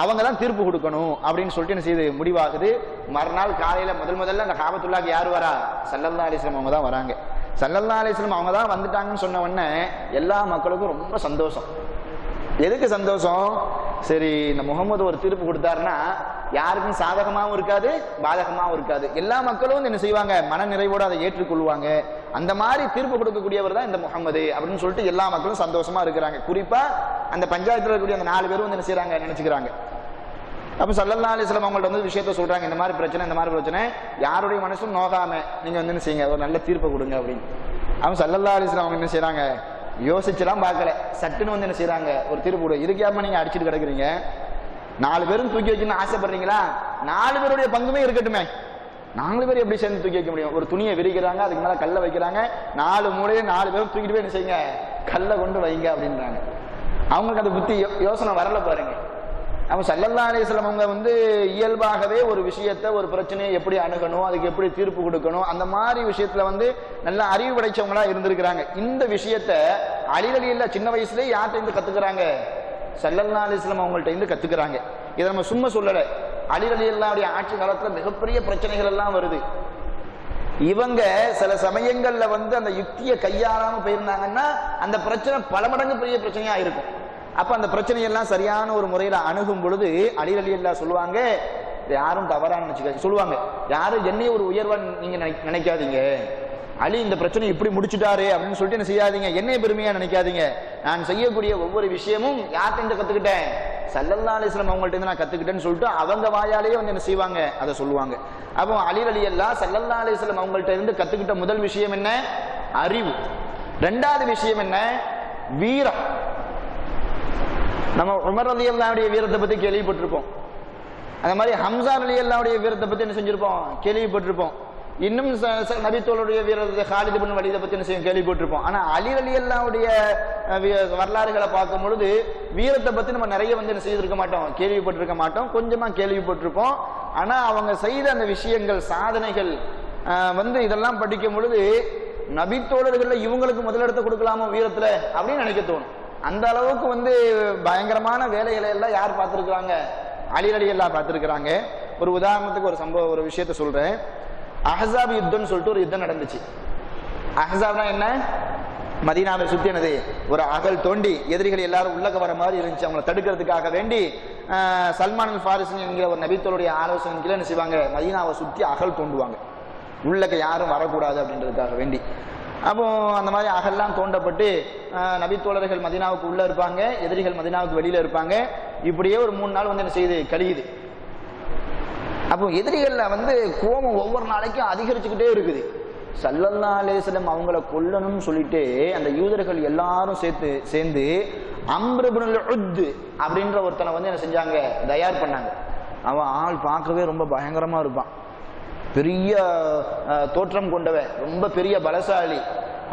அவங்க தான் தீர்ப்பு கொடுக்கணும் அப்படின்னு சொல்லிட்டு என்ன செய்யுது முடிவாகுது. மறுநாள் காலையில முதல்ல அந்த காபத்துல்லாக்கு யார் வரா? ஸல்லல்லாஹு அலைஹி வஸல்லம் அவங்க தான் வராங்க. ஸல்லல்லாஹு அலைஹி வஸல்லம் அவங்க தான் வந்துட்டாங்கன்னு சொன்ன உடனே எல்லா மக்களுக்கும் ரொம்ப சந்தோஷம். எதுக்கு சந்தோஷம்? சரி, இந்த முகமது ஒரு தீர்ப்பு கொடுத்தாருன்னா யாருக்கும் சாதகமாகவும் இருக்காது, பாதகமாகவும் இருக்காது. எல்லா மக்களும் என்ன செய்வாங்க? மன நிறைவோடு அதை ஏற்றுக்கொள்வாங்க. அந்த மாதிரி தீர்ப்பு கொடுக்கக்கூடியவர் தான் இந்த முகமது அப்படின்னு சொல்லிட்டு எல்லா மக்களும் சந்தோஷமா இருக்கிறாங்க. குறிப்பா அந்த பஞ்சாயத்துல இருக்கக்கூடிய அந்த 4 பேரும் வந்து என்ன செய்யறாங்க? நினைச்சுக்கிறாங்க. அப்ப ஸல்லல்லாஹு அலைஹி வஸல்லம் அவங்கள்ட்ட வந்து விஷயத்த சொல்றாங்க, இந்த மாதிரி பிரச்சனை, யாருடைய மனசும் நோகாம நீங்க வந்து என்ன செய்யுங்க, ஒரு நல்ல தீர்ப்பை கொடுங்க அப்படின்னு. அவன் ஸல்லல்லாஹு அலைஹி வஸல்லம் அவங்க என்ன செய்யறாங்க? யோசிச்சுலாம் பார்க்கல, சட்டுன்னு வந்து என்ன செய்யறாங்க? ஒரு தீர்ப்பு கொடு. இதுக்கேப்ப நீங்க அடிச்சுட்டு கிடக்குறீங்க, 4 பேரும் தூக்கி வைக்கணும்னு ஆசைப்படுறீங்களா? 4 பேருடைய பங்குமே இருக்கட்டுமே. 4 பேர் எப்படி சேர்ந்து தூக்கி வைக்க முடியும்? ஒரு துணியை விரிக்கிறாங்க, அதுக்கு மேல கல்லை வைக்கிறாங்க, 4 மூலையே 4 பேரும் தூக்கிட்டு போய் என்ன செய்யுங்க? கல்லை கொண்டு வைங்க அப்படின்றாங்க. அவங்களுக்கு அந்த புத்தி யோசனை வரல பாருங்க. அவங்க ஸல்லல்லாஹு அலைஹி வஸல்லம் அவங்க வந்து இயல்பாகவே ஒரு விஷயத்தை, ஒரு பிரச்சனையை எப்படி அணுகணும், அதுக்கு எப்படி தீர்ப்பு கொடுக்கணும், அந்த மாதிரி விஷயத்துல வந்து நல்ல அறிவு படைச்சவங்களா இருந்திருக்கிறாங்க. இந்த விஷயத்த அலி ரலியல்லாஹு சின்ன வயசுலயே யார்கிட்ட இருந்து கத்துக்கிறாங்க? ஸல்லல்லாஹு அலைஹி வஸல்லம் அவங்கள்ட்ட இருந்து கத்துக்கிறாங்க. இதை நம்ம சும்மா சொல்லல. அலி ரலியல்லாஹுடைய ஆட்சி காலத்துல மிகப்பெரிய பிரச்சனைகள் எல்லாம் வருது. இவங்க சில சமயங்கள்ல வந்து அந்த யுக்தியை கையாளாம போயிருந்தாங்கன்னா அந்த பிரச்சனை பல மடங்கு பெரிய பிரச்சனையா இருக்கும். அப்ப அந்த பிரச்சனையெல்லாம் சரியான ஒரு முறையில அணுகும் பொழுது அலி ரலியல்லாஹு சொல்லுவாங்க, யாரும் தவறா நினைச்சுக்க சொல்லுவாங்க, யாரும் என்னைய ஒரு உயர்வா நீங்க நினைக்காதீங்க, அலி இந்த பிரச்சனை இப்படி முடிச்சுட்டாரு அப்படின்னு சொல்லிட்டு என்ன செய்யாதீங்க, என்னைய பெருமையா நினைக்காதீங்க. நான் செய்யக்கூடிய ஒவ்வொரு விஷயமும் யார்கிட்ட கத்துக்கிட்டேன்? ஸல்லல்லாஹு அலைஹி வஸல்லம் அவங்கள்ட்ட இருந்து நான் கத்துக்கிட்டேன்னு சொல்லிட்டு அவங்க வாயாலேயே வந்து என்ன செய்வாங்க? அதை சொல்லுவாங்க. அப்போ அலி ரலியல்லாஹு ஸல்லல்லாஹு அலைஹி வஸல்லம் அவங்கள்ட்ட இருந்து கத்துக்கிட்ட முதல் விஷயம் என்ன? அறிவு. 2வது விஷயம் என்ன? வீரம். நம்ம உமர் ரலியல்லாஹுடைய வீரத்தை பத்தி கேள்விப்பட்டிருப்போம். அந்த மாதிரி ஹம்சா ரலியல்லாஹுடைய வீரத்தை பத்தி என்ன செஞ்சிருப்போம்? கேள்விப்பட்டிருப்போம். இன்னும் நபித்தோளுடைய வீரத்தை காலித் இப்னு வலீதை பத்தி என்ன செய்யும்? கேள்விப்பட்டிருப்போம். ஆனா அலி ரலியல்லாஹுடைய வரலாறுகளை பார்க்கும் பொழுது வீரத்தை பத்தி நம்ம நிறைய வந்து என்ன செய்திருக்க மாட்டோம், கேள்விப்பட்டிருக்க மாட்டோம், கொஞ்சமா கேள்விப்பட்டிருப்போம். ஆனா அவங்க செய்த அந்த விஷயங்கள், சாதனைகள் வந்து இதெல்லாம் படிக்கும் பொழுது நபித்தோழர்கள்ல இவங்களுக்கு முதலிடத்தை கொடுக்கலாமோ வீரத்துல அப்படின்னு நினைக்க தோணும். அந்த அளவுக்கு வந்து பயங்கரமான வேலைகளை எல்லாம் யார் பார்த்திருக்கிறாங்க? அலி ரலியல்லாஹு பார்த்திருக்கிறாங்க. ஒரு உதாரணத்துக்கு ஒரு சம்பவம், ஒரு விஷயத்த சொல்றேன். அஹ்ஸாப் யுத்தம்னு சொல்லிட்டு ஒரு யுத்தம் நடந்துச்சு. அஹ்ஸாப்னா என்ன? மதீனாவை சுத்தி என்னது? ஒரு அகல் தோண்டி எதிரிகள் எல்லாரும் உள்ளக்க வர மாதிரி இருந்துச்சு. அவங்களை தடுக்கிறதுக்காக வேண்டி சல்மான் அல் ஃபாரிசி என்கிற ஒரு நபித்தோளுடைய ஆலோசனை கீழே என்ன செய்வாங்க? மதீனாவை சுத்தி அகல் தோண்டுவாங்க, உள்ளக்க யாரும் வரக்கூடாது அப்படின்றதுக்காக வேண்டி. அப்போ அந்த மாதிரி அகல்லாம் தோண்டப்பட்டு நபித்தோழர்கள் மதீனாவுக்கு உள்ள இருப்பாங்க, எதிரிகள் மதீனாவுக்கு வெளியில இருப்பாங்க. இப்படியே ஒரு 3 நாள் வந்து என்ன செய்யுது? கழியுது. அப்போ எதிரிகள்ல வந்து கோபம் ஒவ்வொரு நாளைக்கும் அதிகரிச்சுக்கிட்டே இருக்குது. ஸல்லல்லாஹு அலைஹி வஸல்லம் அவங்கள கொல்லணும்னு சொல்லிட்டு அந்த யூதர்கள் எல்லாரும் சேர்ந்து அம்ர் இப்னுல் உத் அப்படின்ற ஒருத்தனை வந்து என்ன செஞ்சாங்க? தயார் பண்ணாங்க. அவன் ஆள் பார்க்கவே ரொம்ப பயங்கரமா இருப்பான், பெரிய தோற்றம் கொண்டவன், ரொம்ப பெரிய பலசாலி.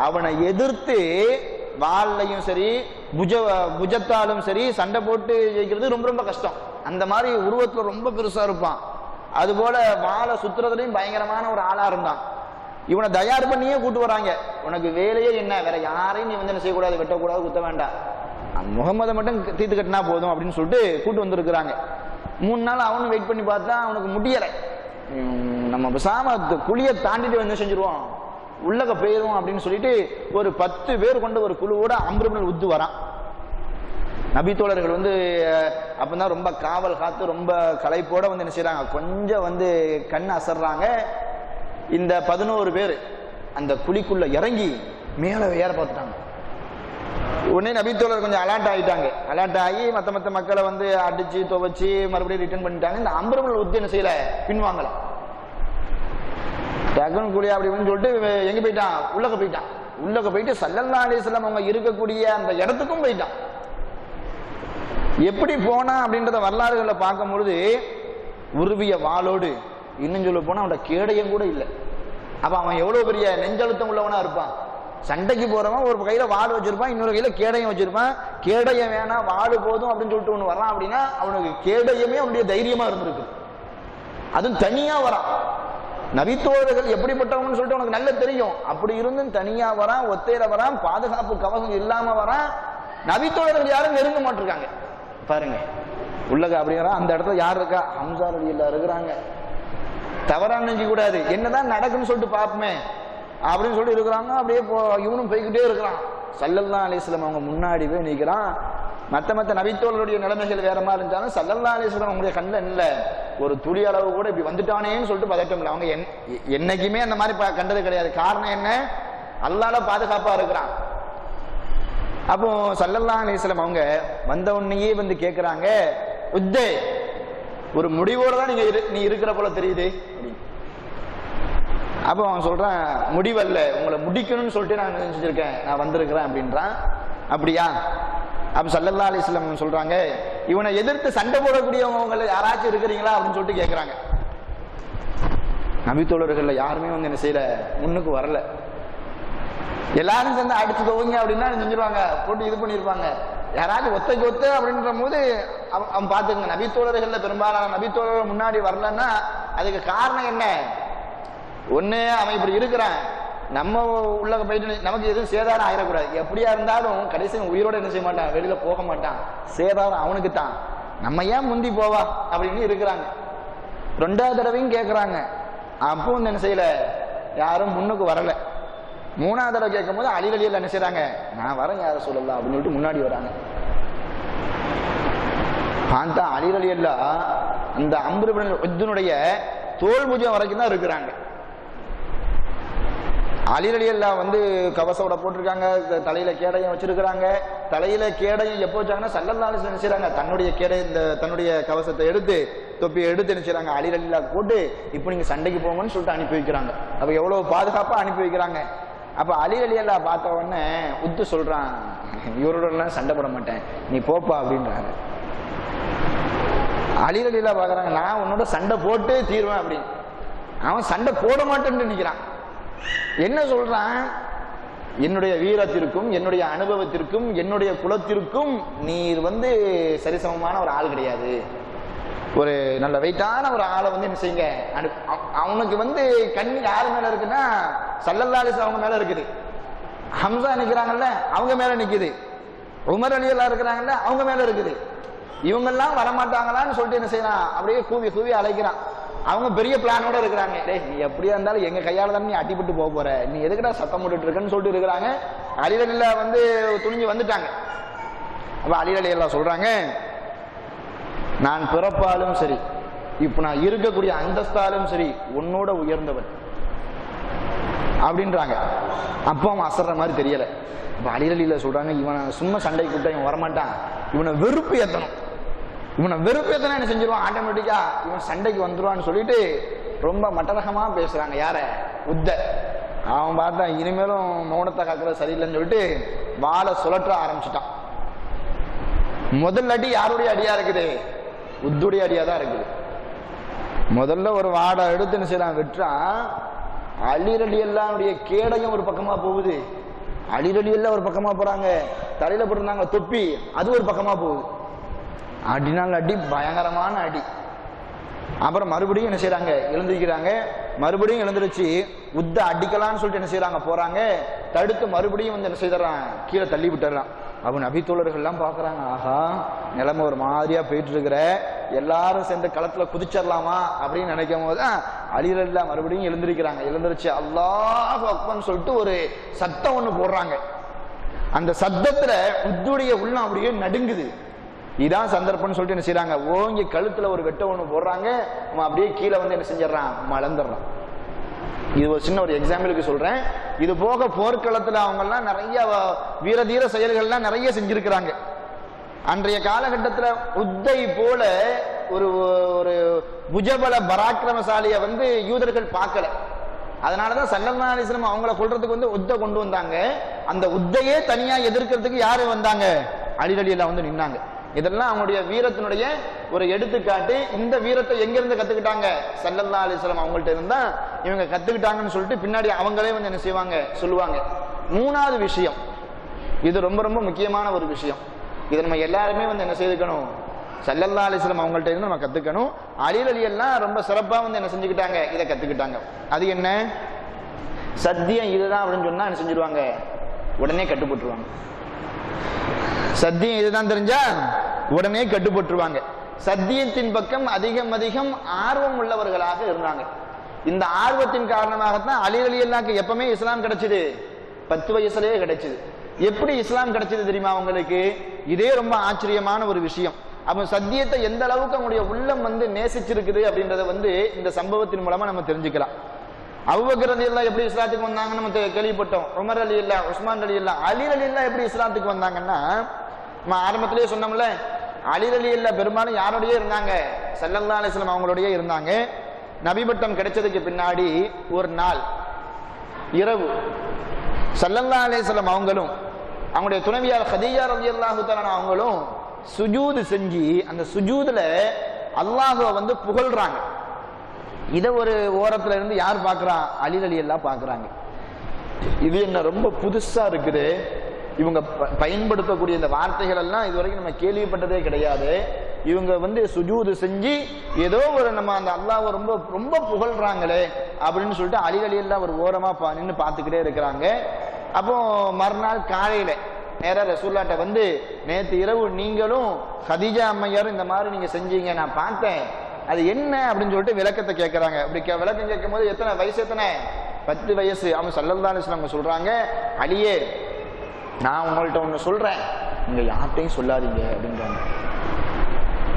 அவனை எதிர்த்து வாள்லையும் சரி புஜத்தாலும் சரி சண்டை போட்டு ஜெயிக்கிறது ரொம்ப ரொம்ப கஷ்டம். அந்த மாதிரி உருவத்துல ரொம்ப பெருசா இருப்பான். அதுபோல வாழை சுத்துறதுலையும் பயங்கரமான ஒரு ஆளா இருந்தான். இவனை தயார் பண்ணியே கூட்டு வராங்க. உனக்கு வேலையே என்ன? வேற யாரையும் நீ வந்து என்ன செய்யக்கூடாது, வெட்டக்கூடாது, குத்த வேண்டாம், முகமதை மட்டும் தீர்த்து கட்டினா போதும் அப்படின்னு சொல்லிட்டு கூட்டு வந்திருக்கிறாங்க. 3 நாள் அவனும் வெயிட் பண்ணி பார்த்தா அவனுக்கு முடியலை. நம்ம பேசாம குழியை தாண்டிட்டு வந்து செஞ்சிருவோம், உள்ளக போயிடும் அப்படின்னு சொல்லிட்டு ஒரு 10 பேர் கொண்ட ஒரு குழுவோட அம்ர் இப்னுல் உத் வரான். நபித்தோழர்கள் வந்து அப்பதான் ரொம்ப காவல் காத்து ரொம்ப களைப்போட வந்து என்ன செய்யறாங்க? கொஞ்சம் வந்து கண் அசர்றாங்க. இந்த 11 பேர் அந்த குழிக்குள்ள இறங்கி மேல ஏற பார்த்துட்டாங்க. உடனே நபித்தோழர் கொஞ்சம் அலர்ட் ஆகிட்டாங்க. அலர்ட் ஆகி மற்ற மக்களை வந்து அடிச்சு துவைச்சு மறுபடியும் ரிட்டர்ன் பண்ணிட்டாங்க. இந்த அம்ர் இப்னுல் உத் என்ன செய்யல? பின்வாங்கல. டக்குனு குழி அப்படின்னு சொல்லிட்டு எங்க போயிட்டான்? உள்ளக்க போயிட்டு ஸல்லல்லாஹு அலைஹி வஸல்லம் அவங்க இருக்கக்கூடிய அந்த இடத்துக்கும் போயிட்டான். எப்படி போனா அப்படின்றத வரலாறுகளை பார்க்கும் பொழுது உருவிய வாளோடு, இன்னும் சொல்ல போனா அவனோட கேடயம் கூட இல்லை. அப்ப அவன் எவ்வளவு பெரிய நெஞ்சழுத்தம் உள்ளவனா இருப்பான். சண்டைக்கு போறவன் ஒரு கையில வாள் வச்சிருப்பான், இன்னொரு கையில கேடயம் வச்சிருப்பான். கேடயம் வேணா வாள் போதும் அப்படின்னு சொல்லிட்டு ஒண்ணு வரான் அப்படின்னா அவனுக்கு கேடயமே அவனுடைய தைரியமா இருந்திருக்கு. அதுவும் தனியா வரான். நபித்தோழர்கள் எப்படிப்பட்டவங்கன்னு சொல்லிட்டு உனக்கு நல்ல தெரியும். அப்படி இருந்தும் தனியா வரான், ஒத்தையில வரான், பாதுகாப்பு கவசம் இல்லாம வரான். நபித்தோழர்கள் யாரும் நெருங்க மாட்டிருக்காங்க பாருங்க. உள்ளக அப்படிங்கிறா அந்த இடத்துல யார் இருக்கா? ஹம்சா ரலியல்லாஹு இருக்கிறாங்க. தவறா நினைக்க கூடாது, என்னதான் நடக்குன்னு சொல்லிட்டு பார்ப்போமே அப்படின்னு சொல்லிட்டு இருக்கிறாங்க. அப்படியே இவனும் போய்கிட்டே இருக்கிறான். ஸல்லல்லாஹு அலைஹி வஸல்லம் அவங்க முன்னாடி போய் நிற்கிறான். மற்ற நபித்தோழருடைய நிலைமைகள் வேற மாதிரி இருந்தாலும் ஸல்லல்லாஹு அலைஹி வஸல்லம் அவங்களுடைய கண்ணில் இல்ல ஒரு துளி அளவு கூட இப்படி வந்துட்டானேன்னு சொல்லிட்டு பதட்டம் இல்லை. அவங்க என்னைக்குமே அந்த மாதிரி கண்டது கிடையாது. காரணம் என்ன? அல்லாஹ்ல பாதுகாப்பா இருக்கிறான். அப்போ ஸல்லல்லாஹு அலைஹி வஸல்லம் அவங்க வந்த உடனேயே வந்து கேட்கிறாங்க, உத்தே ஒரு முடிவோட தான் நீ இருக்கிற போல தெரியுது. அப்போ அவன் சொல்றான், முடிவல்ல, உங்களை முடிக்கணும்னு சொல்லிட்டு நான் செஞ்சிருக்கேன், நான் வந்திருக்கிறேன் அப்படின்றான். அப்படியா? அப்ப ஸல்லல்லாஹு அலைஹி வஸல்லம் சொல்றாங்க, இவனை எதிர்த்து சண்டை போடக்கூடியவங்க யாராச்சும் இருக்கிறீங்களா அப்படின்னு சொல்லிட்டு கேட்கிறாங்க. நபித்தோழர்கள்ல யாருமே வந்து என்ன செய்யல, முன்னுக்கு வரல. எல்லாரும் சேர்ந்து அடிச்சு போவீங்க அப்படின்னா செஞ்சிருவாங்க, போட்டு இது பண்ணிருப்பாங்க. யாராச்சும் ஒத்த அப்படின்ற போது அவன் பார்த்துங்க. நபித்தோழர்கள்ல பெரும்பாலான நபித்தோழர்கள் முன்னாடி வரலன்னா அதுக்கு காரணம் என்ன? ஒண்ணு அவன் இப்படி இருக்கிறான், நம்ம உள்ள போயிட்டு நமக்கு எதுவும் சேதாரம் ஆயிடக்கூடாது. எப்படியா இருந்தாலும் கடைசி உயிரோட என்ன செய்ய மாட்டான், வெளியில போக மாட்டான். சேதாரம் அவனுக்கு தான், நம்ம ஏன் முந்தி போவா அப்படின்னு இருக்கிறாங்க. ரெண்டாவது தடவையும் கேட்கறாங்க. அப்போ வந்து என்ன செய்யல, யாரும் முன்னுக்கு வரல. மூணாவது தடவை கேட்கும் போது அலி ரலியல்லாஹு என்ன செய்யறாங்க, நான் வரேன் யார சொல்லலாம் அப்படின்னு சொல்லிட்டு முன்னாடி வராங்க. பார்த்தா அலி ரலியல்லாஹு அந்த அம்ர் இப்னு உத்னுடைய தோல் புஜம் வரைக்கும் தான் இருக்கிறாங்க. அலி ரலியல்லாஹு வந்து கவசோட போட்டிருக்காங்க, தலையில கேடயம் வச்சிருக்கிறாங்க. தலையில கேடயம் எப்போ வச்சாங்கன்னா ஸல்லல்லாஹு அலைஹி வஸல்லம் நினைச்சாங்க தன்னுடைய தன்னுடைய கவசத்தை எடுத்து தொப்பியை எடுத்து நினைச்சாங்க அலி ரலியல்லாஹு போட்டு இப்போ நீங்க சண்டைக்கு போங்கன்னு சொல்லிட்டு அனுப்பி வைக்கிறாங்க. அப்ப எவ்வளவு பாதுகாப்பா அனுப்பி வைக்கிறாங்க. அப்ப அலி ரலியல்லாஹு பார்த்த உடனே உத்து சொல்றான், இவரோட எல்லாம் சண்டை போட மாட்டேன், நீ போப்பா அப்படின்றாங்க. அலி ரலியல்லாஹு பாக்குறாங்க, நான் உன்னோட சண்டை போட்டு தீருவேன் அப்படின்னு. அவன் சண்டை போட மாட்டேன்னு நினைக்கிறான். என்ன சொல்றான், என்னுடைய வீரத்திற்கும் என்னுடைய அனுபவத்திற்கும் என்னுடைய குலத்திற்கும் நீர் வந்து சரிசமமான ஒரு ஆள் கிடையாது. ஒரு நல்ல வெயிட்டான ஒரு ஆளை வந்து என்ன செய்யுங்க, அவனுக்கு வந்து கண் யாரு மேல இருக்குன்னா ஸல்லல்லாஹு அலைஹி வஸல்லம் அவங்க மேல இருக்குது. ஹம்சா நிக்கிறாங்கல்ல அவங்க மேல நிக்குது, உமர் ரலியல்லாஹு இருக்கிறாங்கல்ல அவங்க மேல இருக்குது. இவங்கெல்லாம் வரமாட்டாங்களான்னு சொல்லிட்டு என்ன செய்யறான், அப்படியே கூவி அழைக்கிறான். அவங்க பெரிய பிளானோட இருக்கிறாங்க. டேய் நீ எப்படியா இருந்தாலும் எங்க கையால தான் நீ அடிபட்டு போக போற, நீ எதுக்குடா சத்தம் போட்டுட்டு இருக்கன்னு சொல்லிட்டு இருக்கிறாங்க. அலி ரலியல்லாஹு வந்து துணிஞ்சு வந்துட்டாங்க. அப்ப அலி ரலியல்லாஹு சொல்றாங்க, நான் பிறப்பாலும் சரி, இப்ப நான் இருக்கக்கூடிய அந்தஸ்தாலும் சரி உன்னோட உயர்ந்தவன் அப்படின்றாங்க. அப்போ அவன் அசர்ற மாதிரி தெரியல. அப்ப அலி ரலியல்லாஹு சொல்றாங்க, இவனை சும்மா சண்டை கூட்ட இவன் வரமாட்டான், இவனை வெறுப்பு ஏத்தணும். இவனை வெறுப்பேத்தனா என்ன செஞ்சிருவான், ஆட்டோமேட்டிக்கா இவன் சண்டைக்கு வந்துருவான்னு சொல்லிட்டு ரொம்ப மட்டரகமா பேசுறாங்க. யார? உத்த. அவன் பார்த்தா இனிமேலும் மௌனத்தை காக்கிறது சரியில்லைன்னு சொல்லிட்டு வாழை சுழற்ற ஆரம்பிச்சுட்டான். முதல் அடி யாருடைய அடியா இருக்குது? உத்துடைய அடியா தான் இருக்குது. முதல்ல ஒரு வாடை எடுத்து என்ன செய்யறான், வெட்டுறான். அலி ரலியல்லாஹுடைய கேடயம் ஒரு பக்கமா போகுது, அலி ரலியல்லாஹு ஒரு பக்கமா போறாங்க. தலையில போட்டிருந்தாங்க தொப்பி, அது ஒரு பக்கமா போகுது. அடினால அடி, பயங்கரமான அடி. அப்புறம் மறுபடியும் என்ன செய்யறாங்க, எழுந்திருக்கிறாங்க. மறுபடியும் எழுந்திருச்சு உத்த அடிக்கலான்னு சொல்லிட்டு என்ன செய்யறாங்க, போறாங்க. தடுத்து மறுபடியும் வந்து என்ன செய்யறான், கீழே தள்ளி விட்டுறான். அவன் நபித்தோழர்கள் எல்லாம் பாக்குறாங்க, ஆஹா நிலைமை ஒரு மாதிரியா போயிட்டு இருக்கிற, எல்லாரும் சேர்ந்து களத்துல குதிச்சிடலாமா அப்படின்னு நினைக்கும் போது அலி ரலியல்லாஹு மறுபடியும் எழுந்திருக்கிறாங்க. எழுந்திருச்சு அல்லாஹு அக்பர்னு சொல்லிட்டு ஒரு சத்தம் ஒண்ணு போடுறாங்க. அந்த சத்தத்துல உத்துடைய உள்ளம் அப்படியே நடுங்குது. இதான் சந்தர்ப்பம்னு சொல்லிட்டு என்ன செய்யறாங்க, ஓங்கி கழுத்துல ஒரு வெட்ட ஒண்ணு போடுறாங்க. அவன் அப்படியே கீழே வந்து என்ன செஞ்சிடறான், மலர்ந்துடுறான். இது ஒரு சின்ன ஒரு எக்ஸாம்பிளுக்கு சொல்றேன். இது போக போர்க்களத்துல அவங்க எல்லாம் நிறைய வீரதீர செயல்கள்லாம் நிறைய செஞ்சிருக்கிறாங்க. அன்றைய காலகட்டத்துல உத்தை போல ஒரு ஒரு புஜபல பராக்கிரமசாலிய வந்து யூதர்கள் பார்க்கல. அதனாலதான் ஸல்லல்லாஹு அலைஹி வஸல்லம் அவங்கள கொல்றதுக்கு வந்து உத்த கொண்டு வந்தாங்க. அந்த உத்தையே தனியா எதிர்க்கிறதுக்கு யாரு வந்தாங்க, அலி ரலியல்லாஹு வந்து நின்னாங்க. இதெல்லாம் அவங்களுடைய வீரத்தினுடைய ஒரு எடுத்துக்காட்டு. இந்த வீரத்தை எங்கிருந்து கத்துக்கிட்டாங்க, ஸல்லல்லாஹு அலைஹி வஸல்லம் அவங்கள்ட்ட இருந்தா இவங்க கத்துக்கிட்டாங்கன்னு சொல்லிட்டு பின்னாடி அவங்களே வந்து என்ன செய்வாங்க, சொல்லுவாங்க. மூணாவது விஷயம், இது ரொம்ப ரொம்ப முக்கியமான ஒரு விஷயம். இதை நம்ம எல்லாருமே வந்து என்ன செய்துக்கணும், ஸல்லல்லாஹு அலைஹி வஸல்லம் அவங்கள்ட்ட இருந்து நம்ம கத்துக்கணும். அலி ரலியல்லாஹு ரொம்ப சிறப்பா வந்து என்ன செஞ்சுக்கிட்டாங்க, இதை கத்துக்கிட்டாங்க. அது என்ன, சத்தியம் இதுதான் அப்படின்னு சொன்னா என்ன செஞ்சிருவாங்க, உடனே கட்டுப்பட்டுருவாங்க. சத்தியம் இதுதான் தெரிஞ்சா உடனே கட்டுப்பட்டுருவாங்க. சத்தியத்தின் பக்கம் அதிகம் அதிகம் ஆர்வம் உள்ளவர்களாக இருந்தாங்க. இந்த ஆர்வத்தின் காரணமாகத்தான் அலி ரலியல்லாஹு எப்பவுமே இஸ்லாம் கிடைச்சது, 10 வயசுலயே கிடைச்சது. எப்படி இஸ்லாம் கிடைச்சது தெரியுமா உங்களுக்கு? இதே ரொம்ப ஆச்சரியமான ஒரு விஷயம். அப்ப சத்தியத்தை எந்த அளவுக்கு அவங்களுடைய உள்ளம் நேசிச்சிருக்குது அப்படின்றத இந்த சம்பவத்தின் மூலமா நம்ம தெரிஞ்சுக்கலாம். அபூபக்கர் ரலியல்லாஹு எப்படி இஸ்லாத்துக்கு வந்தாங்கன்னு நம்ம கேள்விப்பட்டோம். உமர் ரலியல்லாஹு, உஸ்மான் ரலியல்லாஹு, அலி ரலியல்லாஹு எப்படி இஸ்லாத்துக்கு வந்தாங்கன்னா, நம்ம ஆரம்பத்திலேயே சொன்னோம்ல, அலி ரலியல்லாஹு பெரும்பாலும் யாரோடயே இருந்தாங்க? ஸல்லல்லாஹு அலைஹி வஸல்லம் அவங்களோடயே இருந்தாங்க. நபிபட்டம் கிடைச்சதுக்கு பின்னாடி ஒரு நாள் இரவு ஸல்லல்லாஹு அலைஹி வஸல்லம் அவங்களும் அவங்களுடைய துணைவியார் கதீஜா ரலியல்லாஹு தஆலா அவங்களும் சுஜூது செஞ்சு அந்த சுஜூதுல அல்லாஹ்வை புகழ்றாங்க. இத ஒரு ஓரத்துல இருந்து யார் பாக்குறா? அலி ரலியல்லாஹு பாக்குறாங்க. இது என்ன ரொம்ப புதுசா இருக்குது, இவங்க பயன்படுத்தக்கூடிய இந்த வார்த்தைகள் எல்லாம் இதுவரைக்கும் நம்ம கேள்விப்பட்டதே கிடையாது. இவங்க சுஜூது செஞ்சு ஏதோ ஒரு நம்ம அந்த அல்லாஹ்வை ரொம்ப ரொம்ப புகழ்றாங்களே அப்படின்னு சொல்லிட்டு அலி ரலியல்லாஹு ஒரு ஓரமா நின்று பார்த்துக்கிட்டே இருக்கிறாங்க. அப்போ மறுநாள் காலையில நேரா ரசூலுல்லாஹ்ட்ட நேற்று இரவு நீங்களும் கதீஜா அம்மையாரும் இந்த மாதிரி நீங்க செஞ்சீங்க, நான் பார்த்தேன், அது என்ன அப்படின்னு சொல்லிட்டு விளக்கத்தை கேட்கறாங்க. அப்படி விளக்கம் கேட்கும் போது எத்தனை வயசு? எத்தனை? 10 வயசு. அவங்க ஸல்லல்லாஹு அலைஹி வஸல்லம் சொல்றாங்க, அலியே நான் உங்கள்கிட்ட ஒண்ணு சொல்றேன், நீங்க யார்கிட்டையும் சொல்லாதீங்க அப்படின்றாங்க.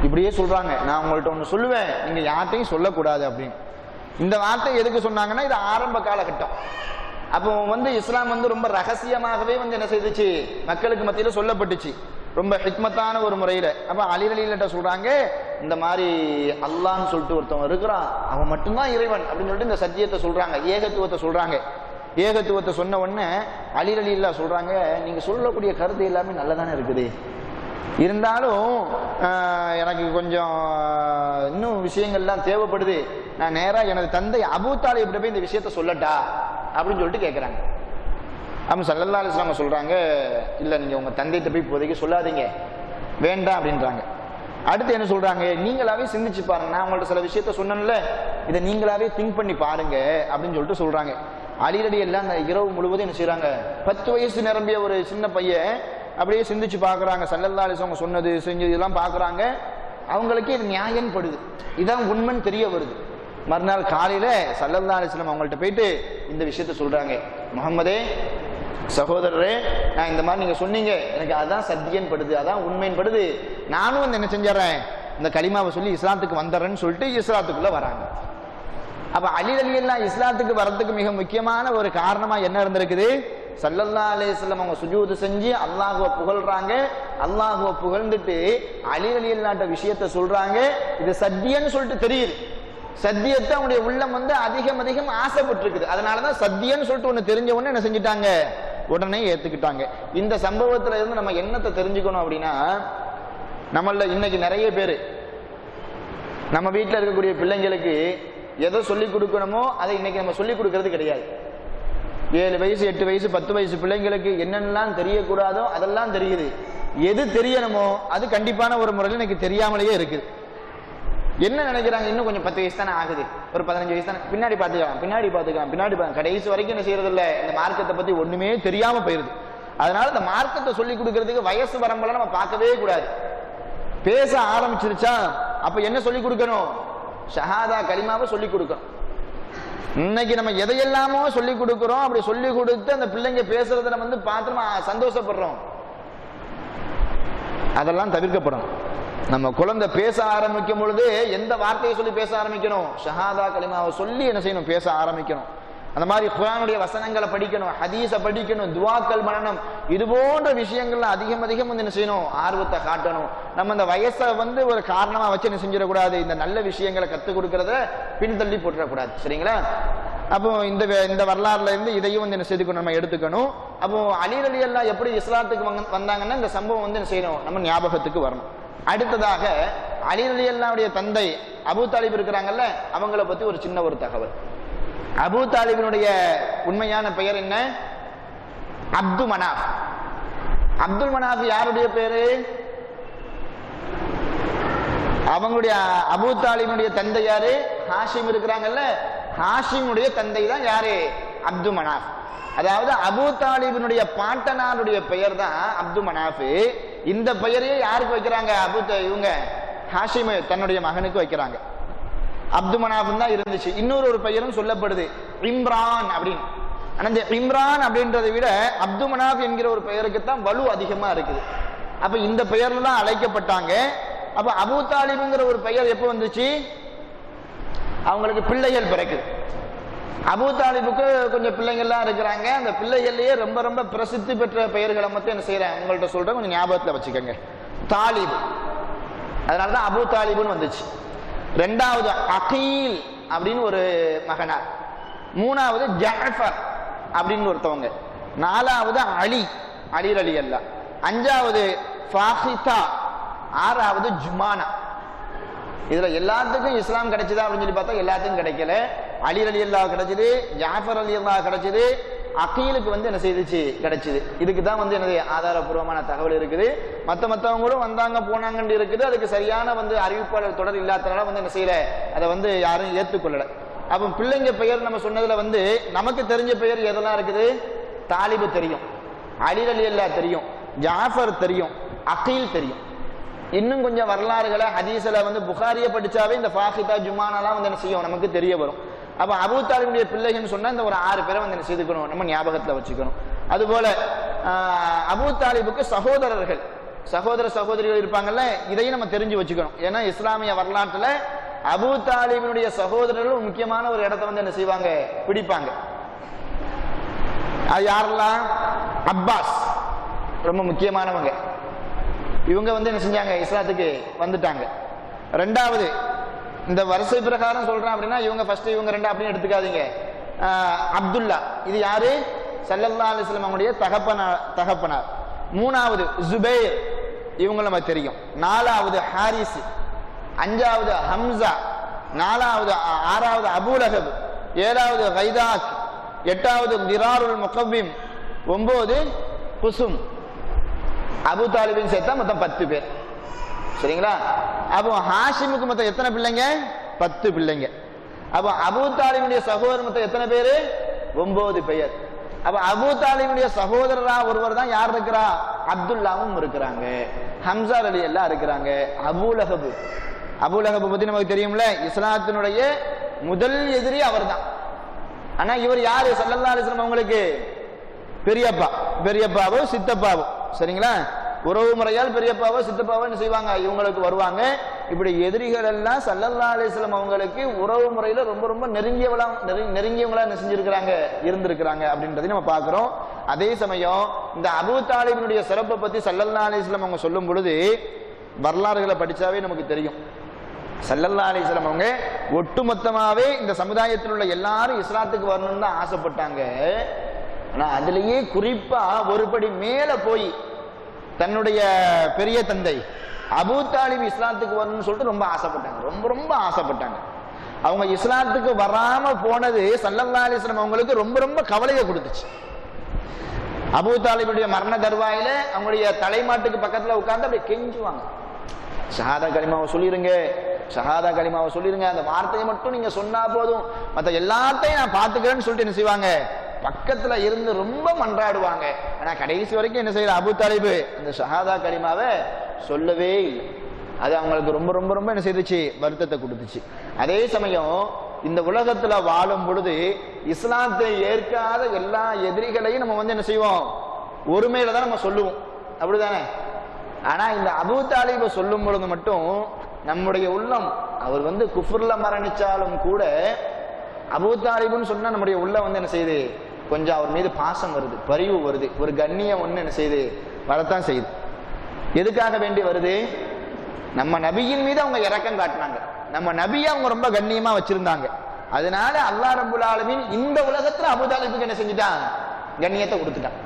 இப்படியே சொல்றாங்க, நான் உங்கள்கிட்ட ஒண்ணு சொல்லுவேன், நீங்க யார்கிட்டையும் சொல்லக்கூடாது அப்படின்னு. இந்த வார்த்தை எதுக்கு சொன்னாங்கன்னா, இது ஆரம்ப காலகட்டம். அப்போ இஸ்லாம் ரொம்ப ரகசியமாகவே என்ன செய்துச்சு, மக்களுக்கு மத்தியில சொல்லப்பட்டுச்சு, ரொம்ப ஹிக்மத்தான ஒரு முறையில. அப்ப அலி ரலியல்லாஹு சொல்றாங்க, இந்த மாதிரி அல்லாஹ்னு சொல்லிட்டு ஒருத்தவன் இருக்கிறான், அவன் மட்டும்தான் இறைவன் அப்படின்னு சொல்லிட்டு இந்த சத்தியத்தை சொல்றாங்க, ஏகத்துவத்தை சொல்றாங்க. ஏகத்துவத்தை சொன்ன உடனே அலி ரலியல்லாஹு சொல்றாங்க, நீங்க சொல்லக்கூடிய கருத்து எல்லாமே நல்லதானே இருக்குது, இருந்தாலும் எனக்கு கொஞ்சம் இன்னும் விஷயங்கள்லாம் தேவைப்படுது, நான் நேரா எனது தந்தை அபூ தாலிப் போய் இந்த விஷயத்த சொல்லட்டா அப்படின்னு சொல்லிட்டு கேட்கிறாங்க. அப்ப ஸல்லல்லாஹு அலைஹி வஸல்லம் சொல்றாங்க, இல்ல நீங்க உங்க தந்தைகிட்ட போய் இப்போதைக்கு சொல்லாதீங்க, வேண்டாம் அப்படின்றாங்க. அடுத்து என்ன சொல்றாங்க, நீங்களாவே சிந்திச்சு பாருங்க, நான் உங்கள்ட்ட சில விஷயத்த சொன்னேன்ல, இதை நீங்களாவே திங்க் பண்ணி பாருங்க அப்படின்னு சொல்லிட்டு சொல்றாங்க. அலி ரலியல்லாஹு அந்த இரவு முழுவதும் என்ன செய்யறாங்க, 10 வயசு நிரம்பிய ஒரு சின்ன பையன் அப்படியே சிந்திச்சு பாக்குறாங்க. ஸல்லல்லாஹு அலைஹி வஸல்லம் சொன்னது செஞ்சது இதெல்லாம் பாக்குறாங்க. அவங்களுக்கு இது நியாயம் படுது, இதான் உண்மைன்னு தெரிய வருது. மறுநாள் காலையில ஸல்லல்லாஹு அலைஹி வஸல்லம் அவங்கள்ட்ட போயிட்டு இந்த விஷயத்த சொல்றாங்க, முஹம்மதே சகோதரரே, நான் இந்த மாதிரி நீங்க சொன்னீங்க, எனக்கு அதான் சத்தியம் படுது, அதான் உண்மைன்னு படுது, நானும் என்ன செஞ்சிடறேன், இந்த கலிமாவை சொல்லி இஸ்லாத்துக்கு வந்துடுறேன்னு சொல்லிட்டு இஸ்லாத்துக்குள்ள வராங்க. அப்ப அலி ரலியல்லாஹு இஸ்லாத்துக்கு வரதுக்கு மிக முக்கியமான ஒரு காரணமா என்ன இருந்திருக்குது, ஸல்லல்லாஹு அலைஹி வஸல்லம் அவங்க சுஜூது செஞ்சு அல்லாஹ்வை புகழ்றாங்க. அல்லாஹ்வை புகழ்ந்துட்டு அலி ரலியல்லாஹு விஷயத்த சொல்றாங்க. இது சத்தியம்னு சொல்லிட்டு தெரியுது, சத்தியத்தை அவங்களுடைய உள்ளம் அதிகம் அதிகம் ஆசைப்பட்டிருக்குது. அதனாலதான் சத்தியம்னு சொல்லிட்டு ஒண்ணு தெரிஞ்ச உடனே என்ன செஞ்சுட்டாங்க, உடனே ஏத்துக்கிட்டாங்க. இந்த சம்பவத்துல இருந்து நம்ம என்னத்தை தெரிஞ்சுக்கணும் அப்படின்னா, நம்மள இன்னைக்கு நிறைய பேரு நம்ம வீட்டில் இருக்கக்கூடிய பிள்ளைங்களுக்கு எதை சொல்லிக் கொடுக்கணுமோ அதை இன்னைக்கு நம்ம சொல்லிக் கொடுக்கறது கிடையாது. 7 வயசு 8 வயசு 10 வயசு பிள்ளைங்களுக்கு என்னென்னலாம் தெரியக்கூடாதோ அதெல்லாம் தெரியுது. எது தெரியணுமோ அது கண்டிப்பான ஒரு முறையில் இன்னைக்கு தெரியாமலேயே இருக்குது. என்ன நினைக்கிறாங்க, இன்னும் கொஞ்சம் 10 வயசு தானே ஆகுது, ஒரு 15 வயசு தானே, பின்னாடி பார்த்துக்கலாம், கடைசி வரைக்கும் என்ன செய்யறது இல்லை, இந்த மார்க்கத்தை பத்தி ஒண்ணுமே தெரியாம போயிருது. அதனால இந்த மார்க்கத்தை சொல்லி கொடுக்கறதுக்கு வயசு வரம்பெல்லாம் நம்ம பார்க்கவே கூடாது. பேச ஆரம்பிச்சிருச்சா அப்ப என்ன சொல்லி கொடுக்கணும், ஷஹாதா கலிமாவை சொல்லி கொடுக்கணும். இன்னைக்கு நம்ம எதையெல்லாமோ சொல்லி கொடுக்கிறோம், அப்படி சொல்லி கொடுத்து அந்த பிள்ளைங்க பேசுறத நம்ம பார்த்து நம்ம சந்தோஷப்படுறோம், அதெல்லாம் தவிர்க்கப்படணும். நம்ம குழந்தை பேச ஆரம்பிக்கும் பொழுது எந்த வார்த்தையை சொல்லி பேச ஆரம்பிக்கணும், ஷஹாதா கலிமாவை சொல்லி என்ன செய்யணும், பேச ஆரம்பிக்கணும். அந்த மாதிரி குர்ஆனுடைய வசனங்களை படிக்கணும், ஹதீஸை படிக்கணும், துஆக்கள் பண்ணணும். இது போன்ற விஷயங்கள்ல அதிகம் அதிகம் என்ன செய்யணும், ஆர்வத்தை காட்டணும். நம்ம இந்த வயசை ஒரு காரணமா வச்சு என்ன செஞ்சிடக்கூடாது, இந்த நல்ல விஷயங்களை கற்றுக் கொடுக்கறத பின்தள்ளி போட்டுறக்கூடாது. சரிங்களா? அப்போ இந்த வரலாறுல இருந்து இதையும் என்ன செய்துக்கணும், நம்ம எடுத்துக்கணும். அப்போ அலி ரலியல்லாஹு எப்படி இஸ்லாத்துக்கு வந்தாங்கன்னா இந்த சம்பவம் என்ன செய்யணும், நம்ம ஞாபகத்துக்கு வரணும். அடுத்ததாக அலி ரலியல்லாஹுடைய தந்தை அபூ தாலிப் இருக்கிறாங்கல்ல, அவங்கள பத்தி ஒரு சின்ன ஒரு தகவல். அபூ தாலிபினுடைய உண்மையான பெயர் என்ன, அப்து மனாஃப். அப்துல் மனாஃப் யாருடைய பேரு, அவங்களுடைய அபூ தாலிபினுடைய தந்தை யாரு, ஹாஷிம் இருக்கிறாங்கல்ல, ஹாஷிமுடைய தந்தை தான் யாரு, அப்து மனாஃப். அதாவது அபூ தாலிபினுடைய பாட்டனாருடைய பெயர் தான் அப்து மனாஃப். இந்த பெயரையே யாருக்கு வைக்கிறாங்க? இவங்க ஹாஷிம் தன்னுடைய மகனுக்கு வைக்கிறாங்க. அப்து மனாஃப் தான் இருந்துச்சு. இன்னொரு பெயரும் சொல்லப்படுது இம்ரான் அப்படின்னு. ஆனா இந்த இம்ரான் அப்படின்றதை விட அப்து மனாஃப் என்கிற ஒரு பெயருக்கு தான் வலு அதிகமா இருக்குது. அப்ப இந்த பெயர்ல தான் அழைக்கப்பட்டாங்க. அப்ப அபூ தாலிப்ங்கிற ஒரு பெயர் எப்போ வந்துச்சு? அவங்களுக்கு பிள்ளைகள் பிறக்குது. அபூ தாலிபுக்கு கொஞ்சம் பிள்ளைகள்லாம் இருக்கிறாங்க. அந்த பிள்ளைகள்லயே ரொம்ப ரொம்ப பிரசித்தி பெற்ற பெயர்களை மட்டும் என்ன செய்யறேன் உங்கள்கிட்ட சொல்றேன், கொஞ்சம் ஞாபகத்துல வச்சுக்கோங்க. தாலிப், அதனாலதான் அபூ தாலிபுன்னு வந்துச்சு. ரெண்டாவது அகீல் அப்படின்னு ஒரு மகனார். மூணாவது ஜாஃபர் அப்படின்னு ஒருத்தவங்க. நாலாவது அலி, அலி அலி அல்ல. அஞ்சாவது ஃபாஹிதா. ஆறாவது ஜுமானா. இதுல எல்லாத்துக்கும் இஸ்லாம் கிடைச்சதா அப்படின்னு சொல்லி பார்த்தா எல்லாத்துக்கும் கிடைக்கல. அலி அலி அல்லா கிடைச்சது, ஜாஃபர் அலி அல்லா கிடைச்சது, அகீலுக்கு என்ன செய்துச்சு கிடைச்சது. இதுக்கு தான் என்னது ஆதாரபூர்வமான தகவல் இருக்குது. மற்றவங்களும் வந்தாங்க போனாங்கன்னு இருக்குது. அதுக்கு சரியான அறிவிப்பாளர் தொடர் இல்லாதனால என்ன செய்யல, அதை யாரும் ஏற்றுக்கொள்ளல. அப்ப பிள்ளைங்க பெயர் நம்ம சொன்னதுல நமக்கு தெரிஞ்ச பெயர் எதெல்லாம் இருக்குது? தாலிபு தெரியும், அலி அலி அல்லா தெரியும், ஜாஃபர் தெரியும், அகீல் தெரியும். இன்னும் கொஞ்சம் வரலாறுகளை ஹதீஸ்ல புகாரிய படிச்சாவே இந்த ஃபாஹிதா ஜுமானெல்லாம் என்ன செய்யும் நமக்கு தெரிய வரும். அப்ப அபூ தாலிபுடைய பிள்ளைகள்னு சொன்னா இந்த ஒரு 6 பேரை என்ன செய்துக்கணும், நம்ம ஞாபகத்துல வச்சுக்கணும். அதுபோல அபூ தாலிபுக்கு சகோதரர்கள், சகோதர சகோதரிகள் இருப்பாங்கல்ல, இதையும் நம்ம தெரிஞ்சு வச்சுக்கணும். ஏன்னா இஸ்லாமிய வரலாற்றுல அபூ தாலிபுடைய சகோதரர்கள் முக்கியமான ஒரு இடத்த என்ன செய்வாங்க, பிடிப்பாங்க. அது யாரெல்லாம்? அப்பாஸ் ரொம்ப முக்கியமானவங்க. இவங்க என்ன செஞ்சாங்க, இஸ்லாத்துக்கு வந்துட்டாங்க. ரெண்டாவது, இந்த வரிசை பிரகாரம் சொல்றேன் அப்படின்னா இவங்க ஃபர்ஸ்ட், இவங்க ரெண்டு அப்படின்னு எடுத்துக்காதீங்க. அப்துல்லா, இது யாரு? ஸல்லல்லாஹு அலைஹி வஸல்லம் அவங்களுடைய தகப்பனார். மூணாவது ஜுபைர், இவங்க நமக்கு தெரியும். நாலாவது ஹாரிஸ், அஞ்சாவது ஹம்சா, ஆறாவது அபூ லஹப், ஏழாவது கைதாக், எட்டாவது திராருல் முகவ்விம், 9 குசும். அபூ தாலிபின் சேர்த்தா மொத்தம் 10 பேர். சரிங்களா? அப்போ ஹாஷிமுக்கு மொத்தம் எத்தனை பிள்ளைங்க? 10 பிள்ளைங்க. அப்போ அபூ தாலிபுடைய சகோதரர் மொத்தம் எத்தனை பேரு? 9 பெயர். அப்ப அபூ தாலிபுடைய சகோதரரா ஒருவர் தான் யார் இருக்கிறா? அப்துல்லாவும் இருக்கிறாங்க, ஹம்சா அலி எல்லாம் இருக்கிறாங்க. அபூ லஹப் பத்தி நமக்கு தெரியும்ல, இஸ்லாத்தினுடைய முதல் எதிரி அவர் தான். ஆனா இவர் யாரு? ஸல்லல்லாஹு அலைஹி வஸல்லம் அவங்களுக்கு பெரியப்பாவோ சித்தப்பாவோ. சரிங்களா? உறவு முறையால் பெரியப்பாவோ சித்தப்பாவோ என்ன செய்வாங்க, இவங்களுக்கு வருவாங்க. இப்படி எதிரிகள் எல்லாம் ஸல்லல்லாஹு அலைஹி வஸல்லம் அவங்களுக்கு உறவு முறையில ரொம்ப ரொம்ப நெருங்கியவங்களா என்ன செஞ்சிருக்கிறாங்க, இருந்திருக்கிறாங்க அப்படின்றதையும் நம்ம பார்க்கிறோம். அதே சமயம் இந்த அபூ தாலிபினுடைய சிறப்பை பத்தி ஸல்லல்லாஹு அலைஹி வஸல்லம் அவங்க சொல்லும் பொழுது வரலாறுகளை படிச்சாவே நமக்கு தெரியும். ஸல்லல்லாஹு அலைஹி வஸல்லம் அவங்க ஒட்டுமொத்தமாவே இந்த சமுதாயத்தில் உள்ள எல்லாரும் இஸ்லாத்துக்கு வரணும்னு தான் ஆசைப்பட்டாங்க. ஆனா அதுலயே குறிப்பா ஒருபடி மேல போய் தன்னுடைய பெரிய தந்தை அபூ தாலிப் இஸ்லாத்துக்கு வரணும்னு சொல்லிட்டு ரொம்ப ஆசைப்பட்டாங்க, ரொம்ப ஆசைப்பட்டாங்க. அவங்க இஸ்லாத்துக்கு வராம போனது ஸல்லல்லாஹு அலைஹி வஸல்லம் அவங்களுக்கு ரொம்ப ரொம்ப கவலையை கொடுத்துச்சு. அபூ தாலிபுடைய மரண தருவாயில அவங்களுடைய தலைமாட்டுக்கு பக்கத்துல உட்கார்ந்து அப்படியே கெஞ்சுவாங்க, ஷஹாதா கலிமாவை சொல்லிருங்க, அந்த வார்த்தையை மட்டும் நீங்க சொன்னா போதும், மற்ற எல்லாத்தையும் நான் பாத்துக்கிறேன்னு சொல்லிட்டு என்ன செய்வாங்க, பக்கத்துல இருந்து ரொம்ப மன்றாடுவாங்க. ஆனா கடைசி வரைக்கும் என்ன செய்யற அபூ தாலிபு அந்த ஷஹாதா கலிமாவை சொல்லவே இல்லை. அது அவங்களுக்கு ரொம்ப ரொம்ப ரொம்ப என்ன செய்துச்சு, வருத்தத்தை கொடுத்துச்சு. அதே சமயம் இந்த உலகத்துல வாழும் பொழுது இஸ்லாத்தை ஏற்காத எல்லா எதிரிகளையும் நம்ம என்ன செய்வோம், ஒருமையில தான் நம்ம சொல்லுவோம், அப்படிதானே? ஆனா இந்த அபூ தாலிபை சொல்லும் பொழுது மட்டும் நம்முடைய உள்ளம், அவர் குஃப்ர்ல மரணிச்சாலும் கூட அபூ தாலிபுன்னு சொன்னா நம்முடைய உள்ளம் என்ன செய்யுது, கொஞ்சம் அவர் மீது பாசம் வருது, பரிவு வருது, ஒரு கண்ணியம் என்ன செய்யுது, வரத்தான் செய்யுது. எதுக்காக வேண்டி வருது? நம்ம நபியின் மீது அவங்க இரக்கம் காட்டினாங்க, நம்ம நபியை அவங்க ரொம்ப கண்ணியமா வச்சிருந்தாங்க. அதனால அல்லாஹ் ரப்பல் ஆலமீன் இந்த உலகத்துல அபூ தாலிபுக்கு என்ன செஞ்சுட்டான், கண்ணியத்தை கொடுத்துட்டான்.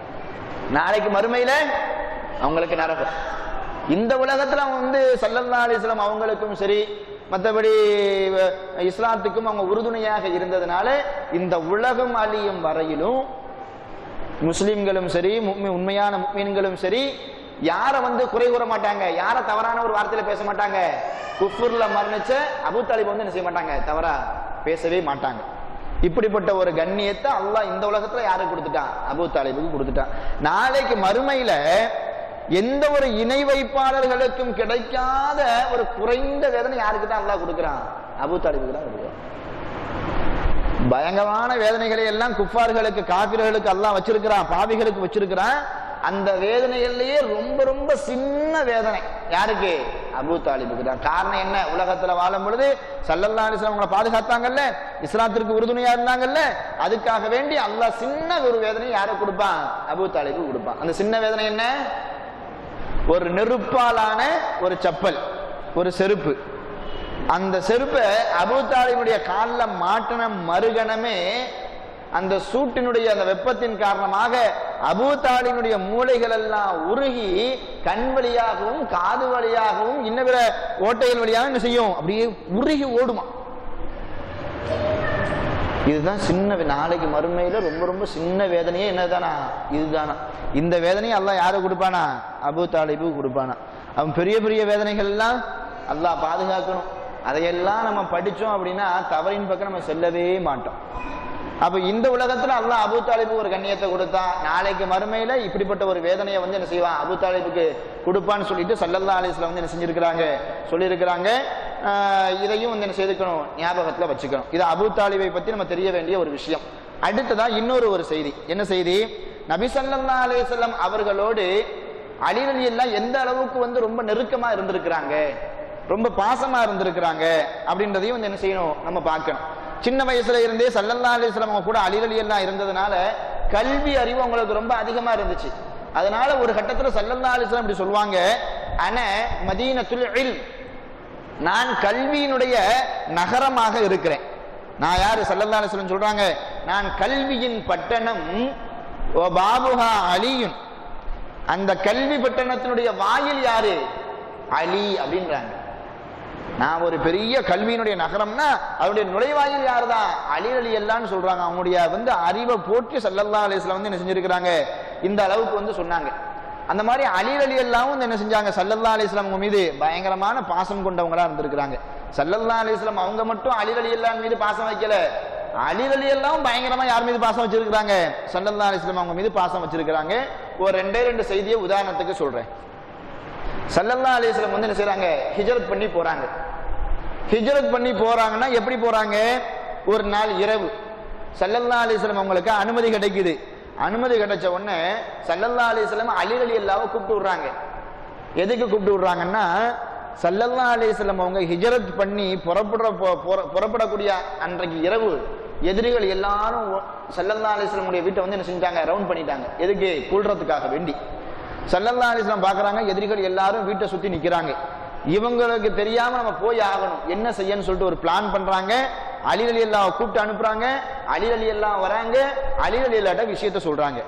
நாளைக்கு மறுமையில அவங்களுக்கு நரகம். இந்த உலகத்துல அவங்க ஸல்லல்லாஹு அலைஹி வஸல்லம் அவங்களுக்கும் சரி, மற்றபடி இஸ்லாத்துக்கும் அவங்க உறுதுணையாக இருந்ததுனால இந்த உலகம் அழியும் வரையிலும் முஸ்லிம்களும் சரி, உண்மையான முஃமின்களும் சரி, யாரை குறை கூற மாட்டாங்க, யாரை தவறான ஒரு வார்த்தையில பேச மாட்டாங்க. குஃப்ர்ல மரணிச்ச அபூ தாலிப் என்ன செய்ய மாட்டாங்க, தவறா பேசவே மாட்டாங்க. இப்படிப்பட்ட ஒரு கண்ணியத்தை அல்லாஹ் இந்த உலகத்துல யாருக்கு கொடுத்துட்டான், அபூ தாலிபுக்கு கொடுத்துட்டான். நாளைக்கு மறுமையில எந்த ஒரு இணை வைப்பாளர்களுக்கும் கிடைக்காத ஒரு குறைந்த வேதனை யாருக்கு தான் அல்லாஹ் கொடுக்கிறான்? அபூ தாலிபுக்கு தான் கொடுக்கிறான். பயங்கரமான வேதனைகளை எல்லாம் குஃபார்களுக்கு, காபிர்களுக்கு அல்லாஹ் வச்சிருக்கிறான், பாவிகளுக்கு வச்சிருக்கிறான். அந்த வேதனைகள்லயே ரொம்ப ரொம்ப சின்ன வேதனை யாருக்கு? அபூ தாலிபுக்கு தான். காரணம் என்ன? உலகத்துல வாழும் பொழுது ஸல்லல்லாஹு அலைஹி வஸல்லம் அவங்களை பாதுகாத்தாங்கல்ல, இஸ்லாத்திற்கு உறுதுணையா இருந்தாங்கல்ல, அதுக்காக வேண்டி அல்லாஹ் சின்ன ஒரு வேதனை யாருக்கு கொடுப்பான்? அபூ தாலிபுக்கு கொடுப்பான். அந்த சின்ன வேதனை என்ன? ஒரு நெருப்பாலான ஒரு செப்பல், ஒரு செருப்பு. அந்த செருப்பை அபூ தாலிபுடைய காலில் மாட்டின மறுகணமே அந்த சூட்டினுடைய அந்த வெப்பத்தின் காரணமாக அபூ தாலிபுடைய மூளைகள் எல்லாம் உருகி கண் வழியாகவும் காது வழியாகவும் இன்ன பிற ஓட்டைகள் வழியாக என்ன செய்யும்? அப்படியே உருகி ஓடுமா. இதுதான் சின்ன, நாளைக்கு மறுமையில ரொம்ப ரொம்ப சின்ன வேதனையே என்னதானா? இதுதானா. இந்த வேதனையை அல்லாஹ் யாரு கொடுப்பானா? அபூ தாலிபு கொடுப்பானா. அவன் பெரிய பெரிய வேதனைகள் எல்லாம் அல்லாஹ் பாதுகாக்கணும். அதையெல்லாம் நம்ம படிச்சோம் அப்படின்னா தவறின் பக்கம் நம்ம செல்லவே மாட்டோம். அப்ப இந்த உலகத்துல அல்லாஹ் அபூ தாலிபுக்கு ஒரு கண்ணியத்தை கொடுத்தா, நாளைக்கு மறுமையில இப்படிப்பட்ட ஒரு வேதனையை வந்து என்ன செய்வான்? அபூ தாலிபுக்கு கொடுப்பான்னு சொல்லிட்டு ஸல்லல்லாஹு அலைஹி வஸல்லம் வந்து என்ன செஞ்சிருக்கிறாங்க? சொல்லியிருக்கிறாங்க. இதையும் வந்து என்ன செய்துக்கணும்? ஞாபகத்துல வச்சுக்கணும். இது அபூ தாலிபை பத்தி நம்ம தெரிய வேண்டிய ஒரு விஷயம். அடுத்ததா இன்னொரு ஒரு செய்தி. என்ன செய்தி? நபி ஸல்லல்லாஹு அலைஹி வஸல்லம் அவர்களோடு அலி ரலியல்லாஹு எந்த அளவுக்கு வந்து ரொம்ப நெருக்கமா இருந்திருக்கிறாங்க, ரொம்ப பாசமா இருந்திருக்கிறாங்க அப்படின்றதையும் வந்து என்ன செய்யணும்? நம்ம பார்க்கணும். சின்ன வயசுல இருந்தே ஸல்லல்லாஹு அலைஹி வஸல்லம் அவங்க கூட அலி ரலியல்லாஹு இருந்ததுனால கல்வி அறிவு அவங்களுக்கு ரொம்ப அதிகமா இருந்துச்சு. அதனால ஒரு கட்டத்துல ஸல்லல்லாஹு அலைஹி வஸல்லம் இப்படி சொல்லுவாங்க, அன மதீனத்துல் இல்ம், நான் கல்வியினுடைய நகரமாக இருக்கிறேன். நான் யாரு? ஸல்லல்லாஹு அலைஹி வஸல்லம் சொல்றாங்க, நான் கல்வியின் பட்டணம், பாபுஹா அலியுன், அந்த கல்வி பட்டணத்தினுடைய வாயில் யாரு? அலி அப்படின்றாங்க. நான் ஒரு பெரிய கல்வியினுடைய நகரம்னா அவருடைய நுழைவாயில் யாரு தான்? அலி ரலியல்லாஹு சொல்றாங்க. அவங்களுடைய வந்து அறிவை போற்றி ஸல்லல்லாஹு அலைஹி வஸல்லம் வந்து என்ன செஞ்சிருக்கிறாங்க? இந்த அளவுக்கு வந்து சொன்னாங்க. அந்த மாதிரி அலி ரலியல்லாஹு வந்து என்ன செஞ்சாங்க? ஸல்லல்லாஹு அலைஹி வஸல்லம் மீது பயங்கரமான பாசம் கொண்டவங்களா இருந்திருக்கிறாங்க. ஸல்லல்லாஹு அலைஹி வஸல்லம் அவங்க மட்டும் அலி ரலியல்லாஹு மீது பாசம் வைக்கல, அலி ரலியல்லாஹு பயங்கரமா யார் மீது பாசம் வச்சிருக்கிறாங்க? ஸல்லல்லாஹு அலைஹி வஸல்லம் அவங்க மீது பாசம் வச்சிருக்கிறாங்க. ஒரு ரெண்டு செய்தியை உதாரணத்துக்கு சொல்றேன். ஸல்லல்லாஹு அலைஹி வஸல்லம் வந்து என்ன செய்றாங்க? ஹிஜ்ரத் பண்ணி போறாங்க. ஹிஜ்ரத் பண்ணி போறாங்கன்னா எப்படி போறாங்க? ஒரு நாள் இரவு ஸல்லல்லாஹு அலைஹி வஸல்லம் அவங்களுக்கு அனுமதி கிடைக்குது. அனுமதி கிடைச்ச உடனே ஸல்லல்லாஹு அலைஹி வஸல்லம் அலி ரலியல்லாஹு கூப்பிட்டு விடுறாங்க. எதுக்கு கூப்பிட்டு விடுறாங்கன்னா, ஸல்லல்லாஹு அலைஹி வஸல்லம் அவங்க ஹிஜ்ரத் பண்ணி புறப்படக்கூடிய அன்றைக்கு இரவு எதிரிகள் எல்லாரும் ஸல்லல்லாஹு அலைஹி வஸல்லம் வீட்டை வந்து என்ன செஞ்சாங்க? ரவுண்ட் பண்ணிட்டாங்க. எதுக்கு? கொல்றதுக்காக வேண்டி. ஸல்லல்லாஹு அலைஹி வஸல்லம் பார்க்கறாங்க, எதிரிகள் எல்லாரும் வீட்டை சுத்தி நிக்கிறாங்க. இவங்களுக்கு தெரியாம நம்ம போய் ஆகணும், என்ன செய்யன்னு சொல்லிட்டு ஒரு பிளான் பண்றாங்க. அலி ரலியல்லாஹு கூப்பிட்டு அனுப்புறாங்க. அலி ரலியல்லாஹு வராங்க. அலி ரலியல்லாஹு விஷயத்த சொல்றாங்க.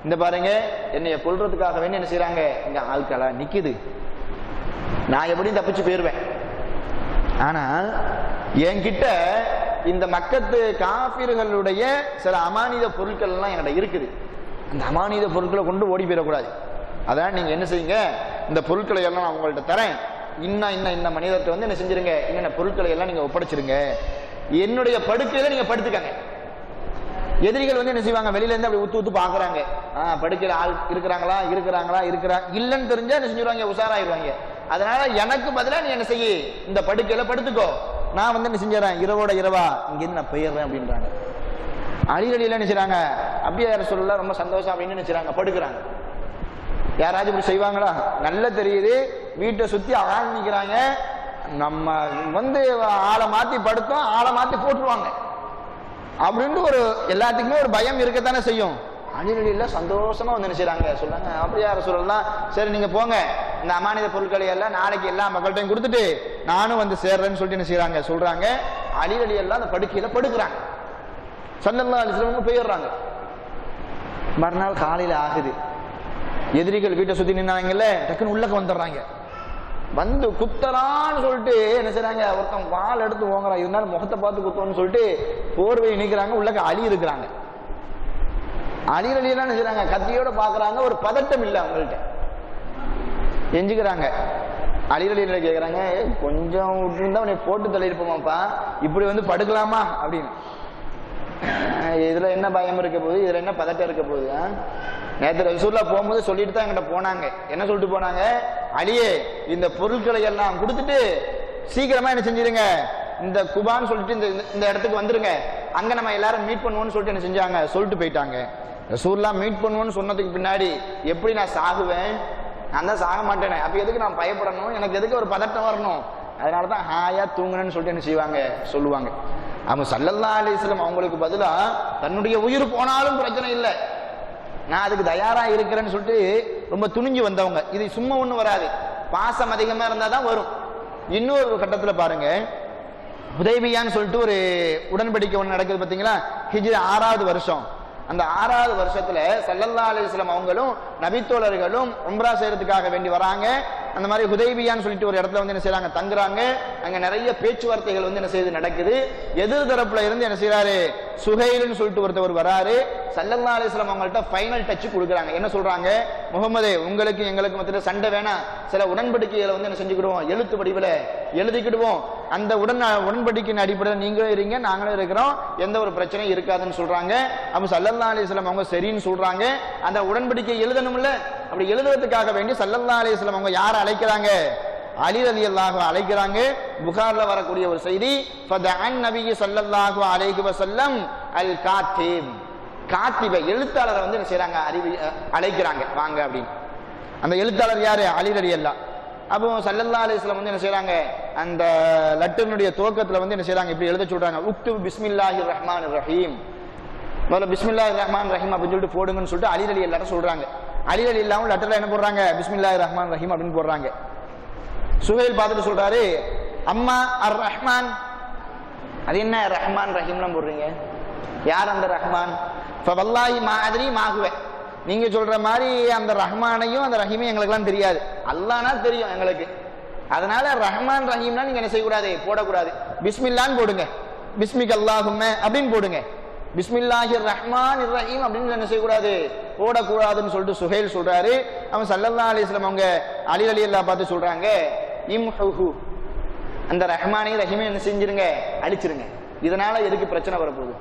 இந்த பாருங்க, என்னைய கொல்றதுக்காக வேண்டி என்ன செய்யறாங்க? இங்க ஆட்களா நிக்குது, நான் எப்படியும் தப்பிச்சு போயிருவேன். ஆனா என்கிட்ட இந்த மக்கத்து காபிர்களுடைய சில அமானித பொருட்கள் எல்லாம் என்கிட்ட இருக்குது. அந்த அமானித பொருட்களை கொண்டு ஓடி போயிடக்கூடாது. அதான் நீங்க என்ன செய்யுங்க, இந்த பொருட்களை எல்லாம் நான் உங்கள்கிட்ட தரேன், இன்ன மனிதத்தை வந்து என்ன செஞ்சிருங்க, இன்னென்ன பொருட்களை எல்லாம் நீங்க ஒப்படைச்சிருங்க, என்னுடைய படுக்கையில நீங்க படுத்துக்கங்க. எதிரிகள் வந்து என்ன செய்வாங்க? வெளியில இருந்து அப்படி ஊத்து பாக்குறாங்க, படுக்கையில ஆள் இருக்கிறாங்களா இல்லன்னு தெரிஞ்சா என்ன செஞ்சிருவாங்க? உஷாராயிருவாங்க. அதனால எனக்கு பதிலா நீ என்ன செய்ய, இந்த படுக்கையில படுத்துக்கோ, நான் வந்து என்ன செஞ்சறேன், இரவோட இரவா இங்கிருந்து நான் போயிடுறேன் அப்படின்றாங்க. அடிக்கடியில என்ன செய்றாங்க? அப்படியே யார சொல்லல, ரொம்ப சந்தோஷம் அப்படின்னு நினைச்சாங்க, படுக்கிறாங்க. யாராச்சும் இப்படி செய்வாங்களா? நல்லா தெரியுது, வீட்டை சுத்தி ஆள் நிக்கிறாங்க, நம்ம வந்து ஆளை மாத்தி படுத்தோம், ஆளை மாத்தி போட்டுருவாங்க அப்படின்ட்டு ஒரு எல்லாத்துக்குமே ஒரு பயம் இருக்கத்தானே செய்யும். அணில சந்தோஷமா வந்து நினைச்சாங்க, சொல்றாங்க அப்படியே யார சொல்லலாம், சரி நீங்க போங்க, இந்த அமானித பொருட்களை எல்லாம் நாளைக்கு எல்லா மக்கள்கிட்டையும் கொடுத்துட்டு நானும் வந்து சேர்றேன்னு சொல்லிட்டு என்ன செய்யறாங்க சொல்றாங்க. அலிரலி எல்லாம் அந்த படுக்கையில படுக்கிறாங்க. ஸல்லல்லாஹு அலைஹி வஸல்லம் போயிடுறாங்க. மறுநாள் காலையில ஆகுது, எதிரிகள் வீட்டை சுத்தி நின்னாங்கல்ல, டக்குன்னு உள்ளக்க வந்துடுறாங்க. வந்து குத்தலான்னு சொல்லிட்டு என்ன செய்றாங்க, ஒருத்தன் வாள் எடுத்து ஓங்குறான், இருந்தாலும் முகத்தை பார்த்து குத்தோன்னு சொல்லிட்டு போர்வை நிக்கிறாங்க. உள்ளக்க அலி இருக்கிறாங்க. அலிரலியெல்லாம் என்ன செய்றாங்க, கத்தியோட பாக்குறாங்க, ஒரு பதட்டம் இல்லை அவங்கள்ட்ட, எஞ்சுக்கிறாங்க. அலிரலியில கேட்கறாங்க, கொஞ்சம் விட்டுருந்தா உன்னை போட்டு தள்ளிருப்போமாப்பா, இப்படி வந்து படுக்கலாமா அப்படின்னு. இதுல என்ன பயம் இருக்க போகுது, இதுல என்ன பதட்டம் இருக்க போகுது? நேற்று ரசூலுல்லாஹ் போகும்போது சொல்லிட்டு தான் என்கிட்ட போனாங்க. என்ன சொல்லிட்டு போனாங்க? அலியே, இந்த பொருட்களை எல்லாம் கொடுத்துட்டு சீக்கிரமா என்ன செஞ்சிருங்க, இந்த குபான்னு சொல்லிட்டு இந்த இடத்துக்கு வந்துருங்க, அங்க நம்ம எல்லாரும் மீட் பண்ணுவோம்னு சொல்லிட்டு என்ன செஞ்சாங்க, சொல்லிட்டு போயிட்டாங்க. ரசூலுல்லாஹ் மீட் பண்ணுவோம்னு சொன்னதுக்கு பின்னாடி எப்படி நான் சாகுவேன்? நான் தான் சாக மாட்டேனே, அப்ப எதுக்கு நான் பயப்படணும்? எனக்கு எதுக்கு ஒரு பதட்டம் வரணும்? அதனாலதான் ஹாயா தூங்குனேன்னு சொல்லிட்டு என்ன செய்வாங்க, சொல்லுவாங்க. அவங்க ஸல்லல்லாஹு அலைஹி வஸல்லம் அவங்களுக்கு பதிலா தன்னுடைய உயிர் போனாலும் பிரச்சனை இல்லை, நான் அதுக்கு தயாரா இருக்கிறேன்னு சொல்லிட்டு ரொம்ப துணிஞ்சு வந்தவங்க. இது சும்மா ஒண்ணு வராது, பாசம் அதிகமா இருந்தா தான் வரும். இன்னொரு கட்டத்துல பாருங்க, ஹுதைபியான்னு சொல்லிட்டு ஒரு உடன்படிக்கை ஒண்ணு நடக்குது பாத்தீங்களா, ஹிஜ்ரி 6வது வருஷம். அந்த 6வது வருஷத்துல ஸல்லல்லாஹு அலைஹி வஸல்லம் அவங்களும் நபித்தோழர்களும் உம்ரா செய்யறதுக்காக வேண்டி வராங்க. அந்த மாதிரி ஹுதைபியான்னு சொல்லிட்டு ஒரு இடத்துல வந்து என்ன செய்யறாங்க, தங்குறாங்க. அங்க நிறைய பேச்சுவார்த்தைகள் வந்து என்ன செய்யுது, நடக்குது. எதிர் தரப்புல இருந்து என்ன செய்யறாரு, சுஹைல்னு சொல்லிட்டு ஒருத்தவர் வராரு. ஸல்லல்லாஹு அலைஹி வஸல்லம் அவங்கள்ட்ட ஃபைனல் டச் கொடுக்குறாங்க. என்ன சொல்றாங்க, முகமதே, உங்களுக்கு எங்களுக்கு மத்தியில சண்டை வேணாம், சில உடன்படிக்கைகளை வந்து என்ன செஞ்சுக்கிடுவோம், எழுத்து வடிவில் எழுதிக்கிடுவோம். அந்த உடன்படிக்கையின் அடிப்படையில் நீங்களும் இருங்க, நாங்களும் இருக்கிறோம், எந்த ஒரு பிரச்சனையும் இருக்காதுன்னு சொல்றாங்க. அப்ப ஸல்லல்லாஹு அலைஹி வஸல்லம் அவங்க சரின்னு சொல்றாங்க. அந்த உடன்படிக்கை எழுதணும்ல, அப்படி எழுதுறதுக்காக வேண்டி ஸல்லல்லாஹு அலைஹி வஸல்லம் அவங்க யாரை அழைக்கிறாங்க, அலி ரலியல்லாஹு அழைக்கிறாங்க. புகார்ல வரக்கூடிய ஒரு செய்தி, ஃபதஅன் நபி ஸல்லல்லாஹு அலைஹி வஸல்லம் அல் காத்திப், காத்திப எழுத்தாளரை வந்து என்ன செய்றாங்க, அழைக்கிறாங்க, வாங்க அப்படின்னு. அந்த எழுத்தாளர் யாரு, அலி ரலியல்லாஹு. அப்போ ஸல்லல்லாஹு அலைஹி வஸல்லம் வந்து என்ன செய்றாங்க, அந்த லெட்டரினுடைய துவக்கத்துல வந்து என்ன செய்றாங்க, இப்படி எழுத சொல்றாங்க, உக்துப் பிஸ்மில்லாஹிர் ரஹ்மானிர் ரஹீம், முதல்ல பிஸ்மில்லாஹிர் ரஹ்மானிர் ரஹீம் அப்படின்னு சொல்லிட்டு போடுங்கன்னு சொல்லிட்டு அலி ரலியல்லாஹு சொல்றாங்க. அலி ரலியல்லாஹு லெட்டர்ல என்ன போடுறாங்க, பிஸ்மில்லாஹிர் ரஹ்மானிர் ரஹீம் அப்படின்னு போடுறாங்க. சுஹைல் பார்த்துட்டு சொல்றாரு, அம்மா அர் ரஹ்மான், அது என்ன ரஹ்மான் ரஹீம்லாம் போடுறீங்க, யார் அந்த ரஹ்மான்? ஃபவல்லாஹி மா அத்ரி மா ஹுவ, நீங்க சொல்ற மாதிரி அந்த ரஹ்மானையும் அந்த ரஹீமையும் எங்களுக்குலாம் தெரியாது, அல்லாஹ்னா தெரியும் எங்களுக்கு. அதனால ரஹ்மான் ரஹீம்னா நீங்க என்ன செய்யக்கூடாது, போடக்கூடாது, பிஸ்மில்லான்னு போடுங்க, பிஸ்மிக் அல்லாஹும்ம அப்படின்னு போடுங்க. பிஸ்மில்லாஹிர் ரஹ்மானிர் ரஹீம் அப்படின்னு என்ன செய்யக்கூடாது, போடக்கூடாதுன்னு சொல்லிட்டு சுஹைல் சொல்றாரு. அவன் ஸல்லல்லாஹு அலைஹி வஸல்லம் அவங்க அலி ரலியல்லாஹு பார்த்து சொல்றாங்க, இம்ஹு, அந்த ரஹ்மானையும் ரஹீமையும் என்ன செஞ்சிருங்க, அழிச்சிருங்க. இதனால எதுக்கு பிரச்சனை வரப்போகுது,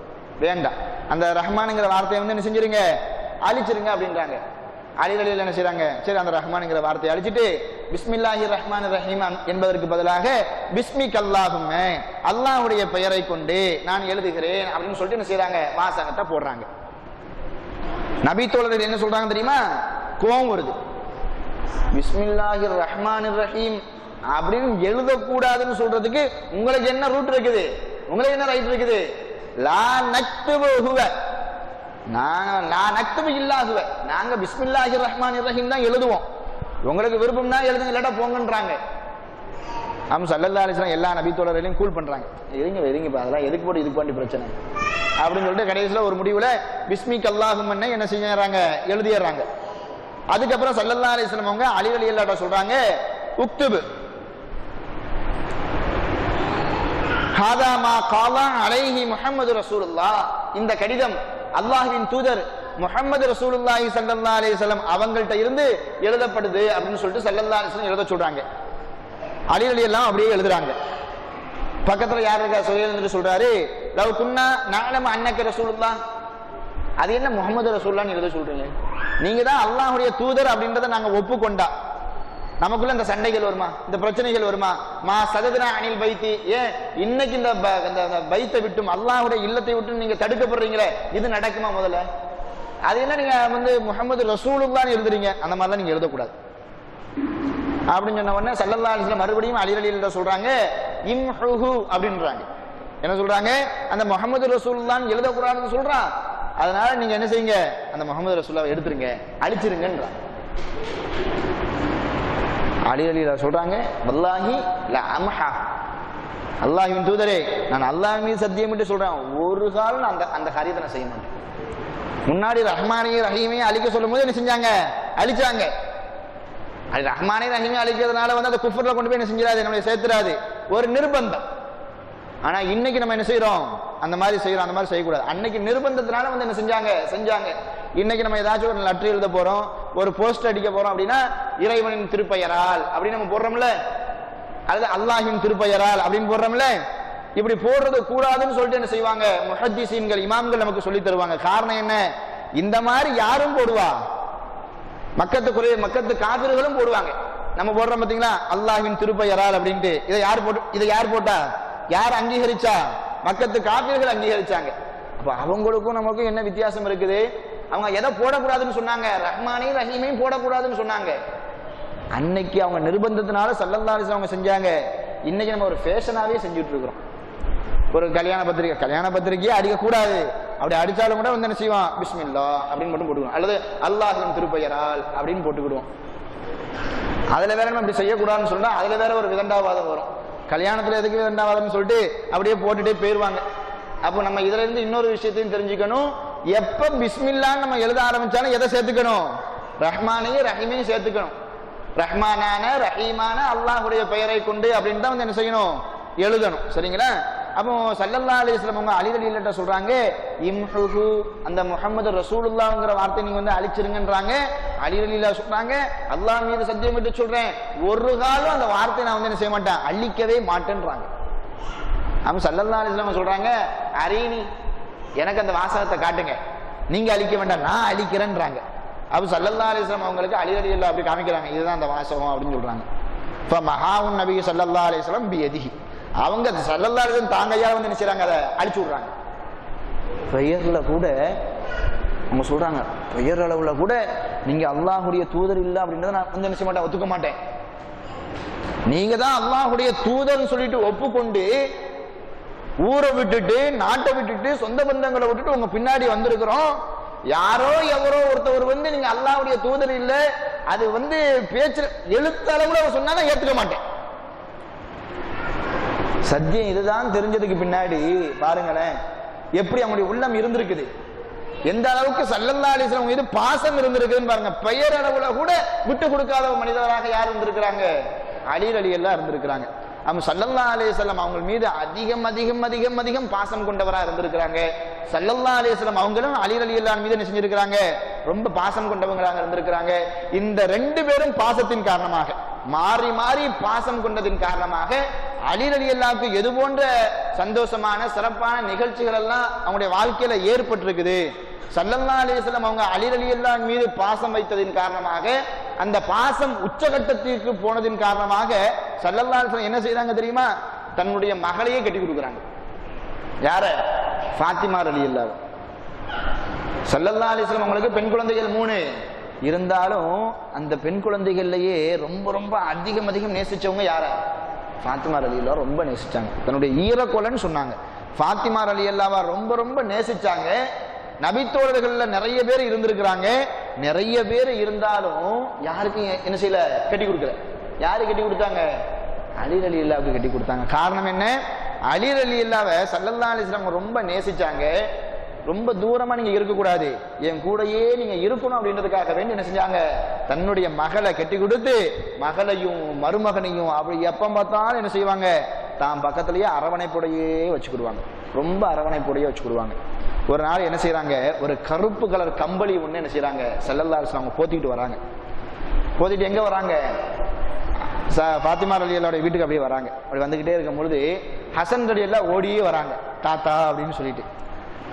வேண்டாம், அந்த ரஹ்மானுங்கிற வார்த்தையை வந்து என்ன செஞ்சிருங்க, அழிச்சிருங்க அப்படின்றாங்க. அலி ரலியல்லாஹு என்ன செய்றாங்க, சரி அந்த ரஹ்மானுங்கிற வார்த்தையை அழிச்சிட்டு பிஸ்மில்லாஹிர் ரஹ்மானிர் ரஹீம் என்பதற்கு பதிலாக பிஸ்மிக் அல்லாஹும்ம, அல்லாஹ்வுடைய பெயரை கொண்டு நான் எழுதுகிறேன் அப்படின்னு சொல்லிட்டு என்ன செய்றாங்க, வாசகத்தை போடுறாங்க. நபி தோழர்கள் என்ன சொல்றாங்க தெரியுமா, கோவம் வருது. பிஸ்மில்லாஹிர் ரஹ்மானிர் ரஹீம் அப்படின்னு எழுதக்கூடாதுன்னு சொல்றதுக்கு உங்களுக்கு என்ன ரூட் இருக்குது, உங்களுக்கு என்ன ரைட் இருக்குது? லா நக்துபு ஹுவ, நாங்க பிஸ்மில்லாஹிர் ரஹ்மானிர் ரஹீம் தான் எழுதுவோம், உங்களுக்கு விருப்பம்னா எழுதுங்க, இல்லாட்டா போங்கன்றாங்க. ஸல்லல்லாஹு அலைஹி வஸல்லம் எல்லா நபி தோழர்களையும் கூல் பண்றாங்க, எதுங்க அதெல்லாம் எதுக்கு போட்டு இதுக்கு பண்ணி பிரச்சனை அப்படின்னு சொல்லிட்டு கடைசியில் ஒரு முடிவுல பிஸ்மிக் அல்லாஹும்ம என்ன செஞ்சுறாங்க, எழுதிடுறாங்க. அதுக்கப்புறம் ஸல்லல்லாஹு அலைஹி வஸல்லம் அவங்க அலி ரலியல்லாஹு சொல்றாங்க, உக்துப் ஹாதா மா காலா அலைஹி முஹம்மது ரசூலுல்லாஹ், இந்த கடிதம் அல்லாஹ்வின் தூதர் முஹம்மது ரசூலுல்லாஹி ஸல்லல்லாஹு அலைஹி வஸல்லம் அவங்கள்ட்ட இருந்து எழுதப்படுது அப்படின்னு சொல்லிட்டு ஸல்லல்லாஹு அலைஹி வஸல்லம் எழுத சொல்றாங்க. அலி ரலியல்லாஹு அப்படியே எழுதுறாங்க. பக்கத்துல யார் இருக்கா, சுஹைல் சொல்றாரு, லவ் குன்னா நஅலமு அன்னக ரசூலுல்லாஹ், அது என்ன முஹம்மது ரசூலுல்லாஹ்னு எழுத சொல்றீங்க, நீங்க தான் அல்லாஹ்வுடைய தூதர் அப்படின்றத நாங்க ஒப்புக்கொண்டா நமக்குள்ள இந்த சண்டைகள் வருமா, இந்த பிரச்சனைகள் வருமா? மா சததுனா அனில் பைத்தி, ஏன் இன்னைக்கு இந்த பைத்தை விட்டும் அல்லாஹ்வுடைய இல்லத்தை விட்டு நீங்க தடுக்கப்படுறீங்களே, இது நடக்குமா? முதல்ல அது என்ன நீங்க வந்து முஹம்மது ரசூலுல்லாஹ்னு எழுதுறீங்க, அந்த மாதிரிலாம் நீங்க எழுதக்கூடாது அப்படின்னு சொன்ன உடனே ஸல்லல்லாஹு அலைஹி வஸல்லம் மறுபடியும் அலி ரலியல்லாஹு சொல்றாங்க, இம்ஹு அப்படின்றாங்க. என்ன சொல்றாங்க, அந்த முஹம்மது ரசூலுல்லாஹ்னு எழுதக்கூடாதுன்னு சொல்றான், அதனால நீங்க என்ன செய்யுங்க, அந்த முஹம்மது ரசூலுல்லாஹ்வை எடுத்துருங்க, அழிச்சிருங்கன்றாங்க. அலி ரலியல்லாஹு சொல்றாங்க, வல்லாஹி லா அம்ஹா, அல்லாஹ்வின் தூதரே நான் அல்லாஹ் மீது சத்தியமிட்டு சொல்றேன், ஒரு காலம் அந்த காரியத்தை நான் செய்ய மாட்டேன். முன்னாடி ரஹ்மானையும் ரஹீமையும் அழிக்க சொல்லும் போது என்ன செஞ்சாங்க, அழிச்சாங்க. அது ரஹ்மானே ரஹீமே அழிக்கிறதுனால வந்து அந்த குஃப்ர்ல கொண்டு போய் என்ன செஞ்சிடாது, நம்மளை சேர்த்துறாது, ஒரு நிர்பந்தம். ஆனா இன்னைக்கு நம்ம என்ன செய்யறோம், அந்த மாதிரி செய்யறோம், அந்த மாதிரி செய்யக்கூடாது. அன்னைக்கு நிர்பந்தத்தினால வந்து என்ன செஞ்சாங்க. இன்னைக்கு நம்ம ஏதாச்சும் ஒரு லெட்டர் எழுத போறோம், ஒரு போஸ்ட் அடிக்க போறோம் அப்படின்னா இறைவனின் திருப்பெயரால் அப்படின்னு நம்ம போடுறோம்ல, அல்லது அல்லாஹின் திருப்பெயரால் அப்படின்னு போடுறோம்ல, இப்படி போடுறது கூடாதுன்னு சொல்லிட்டு என்ன செய்வாங்க முஹத்திஸீன்கள் இமாம்கள் நமக்கு சொல்லி தருவாங்க. காரணம் என்ன? இந்த மாதிரி யாரும் போடுவா? மக்கத்து காபிர்களும் போடுவாங்க. நம்ம போடுறோம் பாத்தீங்களா, அல்லாஹ்வின் திருப்பெயரால் அப்படின்ட்டு. இதை யார் போட்டா? யார் அங்கீகரிச்சா? மக்கத்து காபிர்கள் அங்கீகரிச்சாங்க. அப்ப அவங்களுக்கும் நமக்கும் என்ன வித்தியாசம் இருக்குது? அவங்க எதை போடக்கூடாதுன்னு சொன்னாங்க? ரஹ்மானையும் ரஹீமையும் போடக்கூடாதுன்னு சொன்னாங்க. அன்னைக்கு அவங்க நிர்பந்தத்தினால ஸல்லல்லாஹு அலைஹி வஸல்லம் அவங்க செஞ்சாங்க. இன்னைக்கு நம்ம ஒரு ஃபேஷனாவே செஞ்சுட்டு இருக்கிறோம். ஒரு கல்யாண பத்திரிகையை அடிக்கக்கூடாது, அப்படி அடிச்சாலும் கூட வந்து என்ன செய்வோம், பிஸ்மில்லா அப்படின்னு மட்டும் போட்டுக்குவோம், அல்லது அல்லாஹ்வின் திருப்பெயரால் அப்படின்னு போட்டுக்கிடுவோம். அதுல வேற நம்ம இப்படி செய்யக்கூடாதுன்னு சொன்னா அதுல வேற ஒரு விதண்டாவாதம் வரும். கல்யாணத்துல எதுக்கு விதண்டாவாதம்னு சொல்லிட்டு அப்படியே போட்டுட்டே போயிருவாங்க. அப்போ நம்ம இதுல இருந்து இன்னொரு விஷயத்தையும் தெரிஞ்சுக்கணும். எப்ப பிஸ்மில்லான்னு நம்ம எழுத ஆரம்பிச்சாலும் எதை சேர்த்துக்கணும்? ரஹ்மானையும் ரஹீமையும் சேர்த்துக்கணும். ரஹ்மானான ரஹீமான அல்லாஹுடைய பெயரை கொண்டு அப்படின்னு தான் வந்து என்ன செய்யணும், எழுதணும். சரிங்களா? அப்போ ஸல்லல்லாஹு அலைஹி வஸல்லம் அவங்க அலி ரலியல்லாஹு சொல்றாங்க, இம்ஹுஹு, அந்த முஹம்மது ரசூலுல்லாஹ்ங்கற வார்த்தை நீங்க வந்து அழிச்சிருங்கன்றாங்க. அலி ரலியல்லாஹு சொல்றாங்க, அல்லாஹ் மீது சத்தியம் விட்டு சொல்றேன், ஒரு காலம் அந்த வார்த்தையை நான் வந்து என்ன செய்ய மாட்டேன், அழிக்கவே மாட்டேன்றாங்க. அப்ப ஸல்லல்லாஹு அலைஹி வஸல்லம் சொல்றாங்க, அரீனி, எனக்கு அந்த வாசகத்தை காட்டுங்க, நீங்க அழிக்க வேண்டாம், நான் அழிக்கிறேன்றாங்க. அப்ப ஸல்லல்லாஹு அலைஹி வஸல்லம் அவங்களுக்கு அலி ரலியல்லாஹு அப்படி காமிக்கிறாங்க, இதுதான் அந்த வாசகம் அப்படின்னு சொல்றாங்க. ஃபமஹாவுன் நபி ஸல்லல்லாஹு அலைஹி வஸல்லம் பியதிஹி, அவங்க ஸல்லல்லாஹு அலைஹி வஸல்லம் தாங்கையால வந்து என்ன செய்றாங்க, அதை அழிச்சு விடுறாங்க. பெயர்ல கூட அவங்க சொல்றாங்க, பெயர் அளவுல கூட நீங்க அல்லாஹ்வுடைய தூதர் இல்ல அப்படின்றத நான் வந்து என்ன செய்ய மாட்டேன், ஒத்துக்க மாட்டேன். நீங்க தான் அல்லாஹ்வுடைய தூதர்னு சொல்லிட்டு ஒப்புக்கொண்டு ஊரை விட்டுட்டு நாட்டை விட்டுட்டு சொந்த பந்தங்களை விட்டுட்டு உங்க பின்னாடி வந்திருக்கிறோம். யாரோ எவரோ ஒருத்தவர் வந்து நீங்க அல்லாஹ்வுடைய தூதர் இல்ல, அது வந்து பேச்சு எழுத்தளவுல சொன்னா ஏத்துக்க மாட்டேன். சத்தியம் இதுதான் தெரிஞ்சதுக்கு பின்னாடி பாருங்களேன் எப்படி அவங்களுடைய உள்ளம் இருந்திருக்குது, எந்த அளவுக்கு ஸல்லல்லாஹு அலைஹி வஸல்லம் மீது பாசம் இருந்திருக்குதுன்னு பாருங்க. பெயர் அளவுல கூட விட்டு கொடுக்காத மனிதராக யார் இருந்திருக்கிறாங்க, அலி ரலியல்லாஹு இருந்திருக்கிறாங்க. அவங்க ஸல்லல்லாஹு அலைஹி வஸல்லம் அவங்க மீது அதிகம் அதிகம் அதிகம் அதிகம் பாசம் கொண்டவராக இருந்திருக்கிறாங்க. ஸல்லல்லாஹு அலைஹி வஸல்லம் அவங்களும் அலி ரலியல்லாஹு மீது என்ன செஞ்சிருக்கிறாங்க, ரொம்ப பாசம் கொண்டவங்களாக இருந்திருக்கிறாங்க. இந்த ரெண்டு பேரும் பாசத்தின் காரணமாக மாறி மாறி பாசம் கொண்டதின் காரணமாக அலி ரலியல்லாஹுக்கு எது போன்ற சந்தோஷமான சிறப்பான நிகழ்ச்சிகள் எல்லாம் அவங்களுடைய வாழ்க்கையில ஏற்பட்டிருக்குது. ஸல்லல்லாஹு அலைஹி வஸல்லம் அவங்க அலி ரலியல்லாஹு மீது பாசம் வைத்ததின் காரணமாக, அந்த பாசம் உச்சகட்டத்திற்கு போனதின் காரணமாக ஸல்லல்லாஹு அலைஹி வஸல்லம் என்ன செய்றாங்க தெரியுமா, தன்னுடைய மகளையே கட்டி கொடுக்குறாங்க. யார? ஃபாத்திமா ரலியல்லாஹு. ஸல்லல்லாஹு அலைஹி வஸல்லம் அவங்களுக்கு பெண் குழந்தைகள் 3 இருந்தாலும் அந்த பெண் குழந்தைகள்லயே ரொம்ப ரொம்ப அதிகம் அதிகம் நேசிச்சவங்க யார? ஃபாத்திமா ரலியல்லாஹு ரொம்ப நேசிச்சாங்க. தன்னுடைய ஈரக்கொலைன்னு சொன்னாங்க. ஃபாத்திமா ரலியல்லாஹு ரொம்ப ரொம்ப நேசிச்சாங்க. நபித்தோழர்கள்ல நிறைய பேர் இருந்திருக்கிறாங்க. நிறைய பேர் இருந்தாலும் யாருக்கும் என்ன செய்யல, கட்டி கொடுக்கல. யாரு கட்டி கொடுத்தாங்க? அலி ரலியல்லாஹுக்கு கட்டி கொடுத்தாங்க. காரணம் என்ன? அலி ரலியல்லாஹு ஸல்லல்லாஹு அலைஹி வஸல்லம் ரொம்ப நேசிச்சாங்க. ரொம்ப தூரமா நீங்க இருக்கக்கூடாது, என் கூடயே நீங்க இருக்கணும் அப்படின்றதுக்காக வேண்டி என்ன செஞ்சாங்க, தன்னுடைய மகளை கட்டி கொடுத்து மகளையும் மருமகனையும் அப்படி எப்ப பார்த்தாலும் என்ன செய்வாங்க, தான் பக்கத்திலேயே அரவணைப்புடையே வச்சுக்கிடுவாங்க. ரொம்ப அரவணைப்புடையே வச்சுக்கிடுவாங்க. ஒரு நாள் என்ன செய்யறாங்க, ஒரு கருப்பு கலர் கம்பளி ஒண்ணு என்ன செய்யறாங்க, ஸல்லல்லாஹு அலைஹி வஸல்லம் போத்திக்கிட்டு வராங்க. போத்திட்டு எங்க வராங்க, ஃபாத்திமா ரலியல்லாஹு வீட்டுக்கு அப்படியே வராங்க. அப்படி வந்துகிட்டே இருக்கும் பொழுது ஹசன் ரலியல்லாஹு ஓடியே வராங்க, தாத்தா அப்படின்னு சொல்லிட்டு.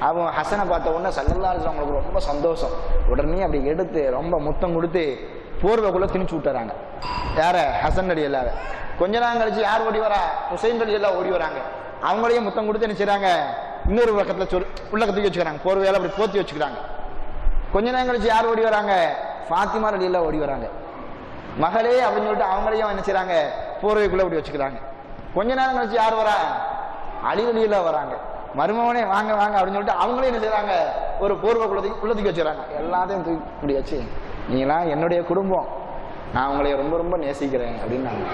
அவன் ஹசனை பார்த்த உடனே ஸல்லல்லாஹு அலைஹி வஸல்லம் அவங்களுக்கு ரொம்ப சந்தோஷம். உடனே அப்படி எடுத்து ரொம்ப முத்தம் கொடுத்து போர்வைக்குள்ள திணிச்சு விட்டுறாங்க. யார? ஹசன் ரலியல்லாஹு. கொஞ்ச நேரம் கழிச்சு யார் ஓடி வரா, ஹுசைன் ரலியல்லாஹு ஓடி வராங்க. அவங்களையும் முத்தம் கொடுத்து என்ன செய்றாங்க, இன்னொரு பக்கத்துல உள்ளக்கத்துக்கு வச்சுக்கிறாங்க, போர்வையால அப்படி போத்தி வச்சுக்கிறாங்க. கொஞ்ச நேரம் கழிச்சு யார் ஓடி வராங்க, ஃபாத்திமா ரலியல்லாஹு ஓடி வராங்க. மகளே அப்படின்னு சொல்லிட்டு அவங்களையும் என்ன செய்றாங்க, போர்வைக்குள்ள அப்படி வச்சுக்கிறாங்க. கொஞ்ச நேரம் கழிச்சு யார் வரா, அலி ரலியல்லாஹு வராங்க. மருமகனே வாங்க வாங்க அப்படின்னு சொல்லிட்டு அவங்களே என்ன செய்றாங்க, ஒரு போர்வை குள்ளத்துக்கு வச்சுக்கிறாங்க. எல்லாத்தையும் தூக்கி முடியாச்சு, நீங்களாம் என்னுடைய குடும்பம், நான் உங்களை ரொம்ப ரொம்ப நேசிக்கிறேன் அப்படின்னாங்க.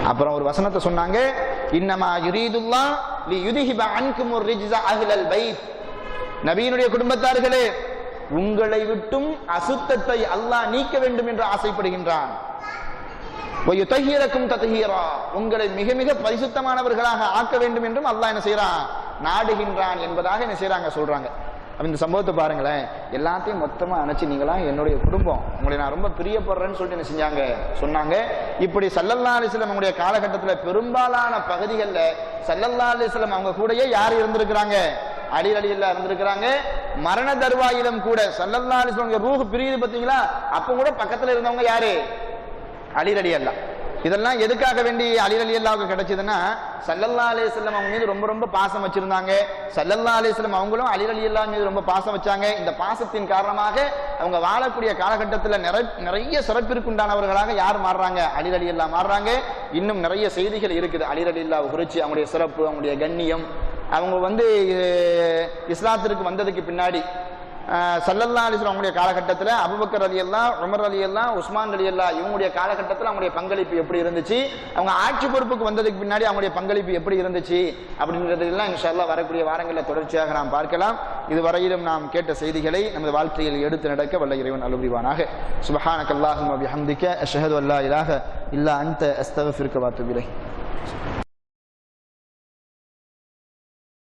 அப்புறம் ஒரு வசனத்தை சொன்னாங்க, இன்னமா யுரீதுல்லாஹ் லியுத்ஹிப அன்கும் ரிஜ்ஸ அஹ்லல் பைத். நபியினுடைய குடும்பத்தார்களே, உங்களை விட்டும் அசுத்தத்தை அல்லாஹ் நீக்க வேண்டும் என்று ஆசைப்படுகின்றான். வயுதஹிரக்கும் தத்ஹீரா, உங்களை மிக மிக பரிசுத்தமானவர்களாக ஆக்க வேண்டும் என்றும் அல்லாஹ் என்ன செய்றான், நாடுகின்றான் என்பதாக என்ன செய்றாங்க, சொல்றாங்க. இந்த சம்பவத்தை பாருங்களேன். எல்லாத்தையும் மொத்தமாக அணைச்சி, நீங்களாம் என்னுடைய குடும்பம், உங்களை நான் ரொம்ப பிரியப்படுறேன்னு சொல்லிட்டு என்ன செஞ்சாங்க, சொன்னாங்க. இப்படி ஸல்லல்லாஹு அலைஹி வஸல்லம் அவங்களுடைய காலகட்டத்தில் பெரும்பாலான பகுதிகளில் ஸல்லல்லாஹு அலைஹி வஸல்லம் அவங்க கூடயே யார் இருந்திருக்கிறாங்க, அலி ரலியல்லாஹு இருந்திருக்கிறாங்க. மரண தர்வாயிலும் கூட ஸல்லல்லாஹு அலைஹி வஸல்லம் ரூஹ் பிரியுது பார்த்தீங்களா, அப்போ கூட பக்கத்தில் இருந்தவங்க யாரு, அலி ரலியல்லாஹு. இதெல்லாம் எதுக்காக வேண்டி அலி ரலியல்லாஹுக்கு கிடைச்சதுன்னா, ஸல்லல்லாஹு அலைஹி வஸல்லம் அவங்க மீது ரொம்ப ரொம்ப பாசம் வச்சிருந்தாங்க. ஸல்லல்லாஹு அலைஹி வஸல்லம் அவங்களும் அலி ரலியல்லாஹு மீது ரொம்ப பாசம் வச்சாங்க. இந்த பாசத்தின் காரணமாக அவங்க வாழக்கூடிய காலகட்டத்தில் நிறைய சிறப்பிற்குண்டானவர்களாக யார் மாறுறாங்க, அலி ரலியல்லாஹு மாறுறாங்க. இன்னும் நிறைய செய்திகள் இருக்குது அலி ரலியல்லாஹு குறித்து, அவங்களுடைய சிறப்பு, அவங்களுடைய கண்ணியம். அவங்க இஸ்லாத்திற்கு வந்ததுக்கு பின்னாடி ஸல்லல்லாஹு அலைஹி வஸல்லம் அவங்களுடைய காலகட்டத்தில் அபூபக்கர் ரலியல்லாஹு, உமர் ரலியல்லாஹு, உஸ்மான் ரலியல்லாஹு இவங்களுடைய காலகட்டத்தில் அவங்களுடைய பங்களிப்பு எப்படி இருந்துச்சு, அவங்க ஆட்சி பொறுப்புக்கு வந்ததுக்கு பின்னாடி அவங்களுடைய பங்களிப்பு எப்படி இருந்துச்சு அப்படின்றதெல்லாம் இன்ஷா அல்லாஹ் வரக்கூடிய வாரங்களில் தொடர்ச்சியாக நாம் பார்க்கலாம். இதுவரையிலும் நாம் கேட்ட செய்திகளை நமது வாழ்க்கையில் எடுத்து நடக்க வல்ல இறைவன் அருள் புரிவானாக. சுப்ஹானக அல்லாஹும்ம வபிஹம்திக அஷ்ஹது அல்லா இலாஹ இல்லா அன்த அஸ்தக்ஃபிருக வ அத்தூபு இலைக்.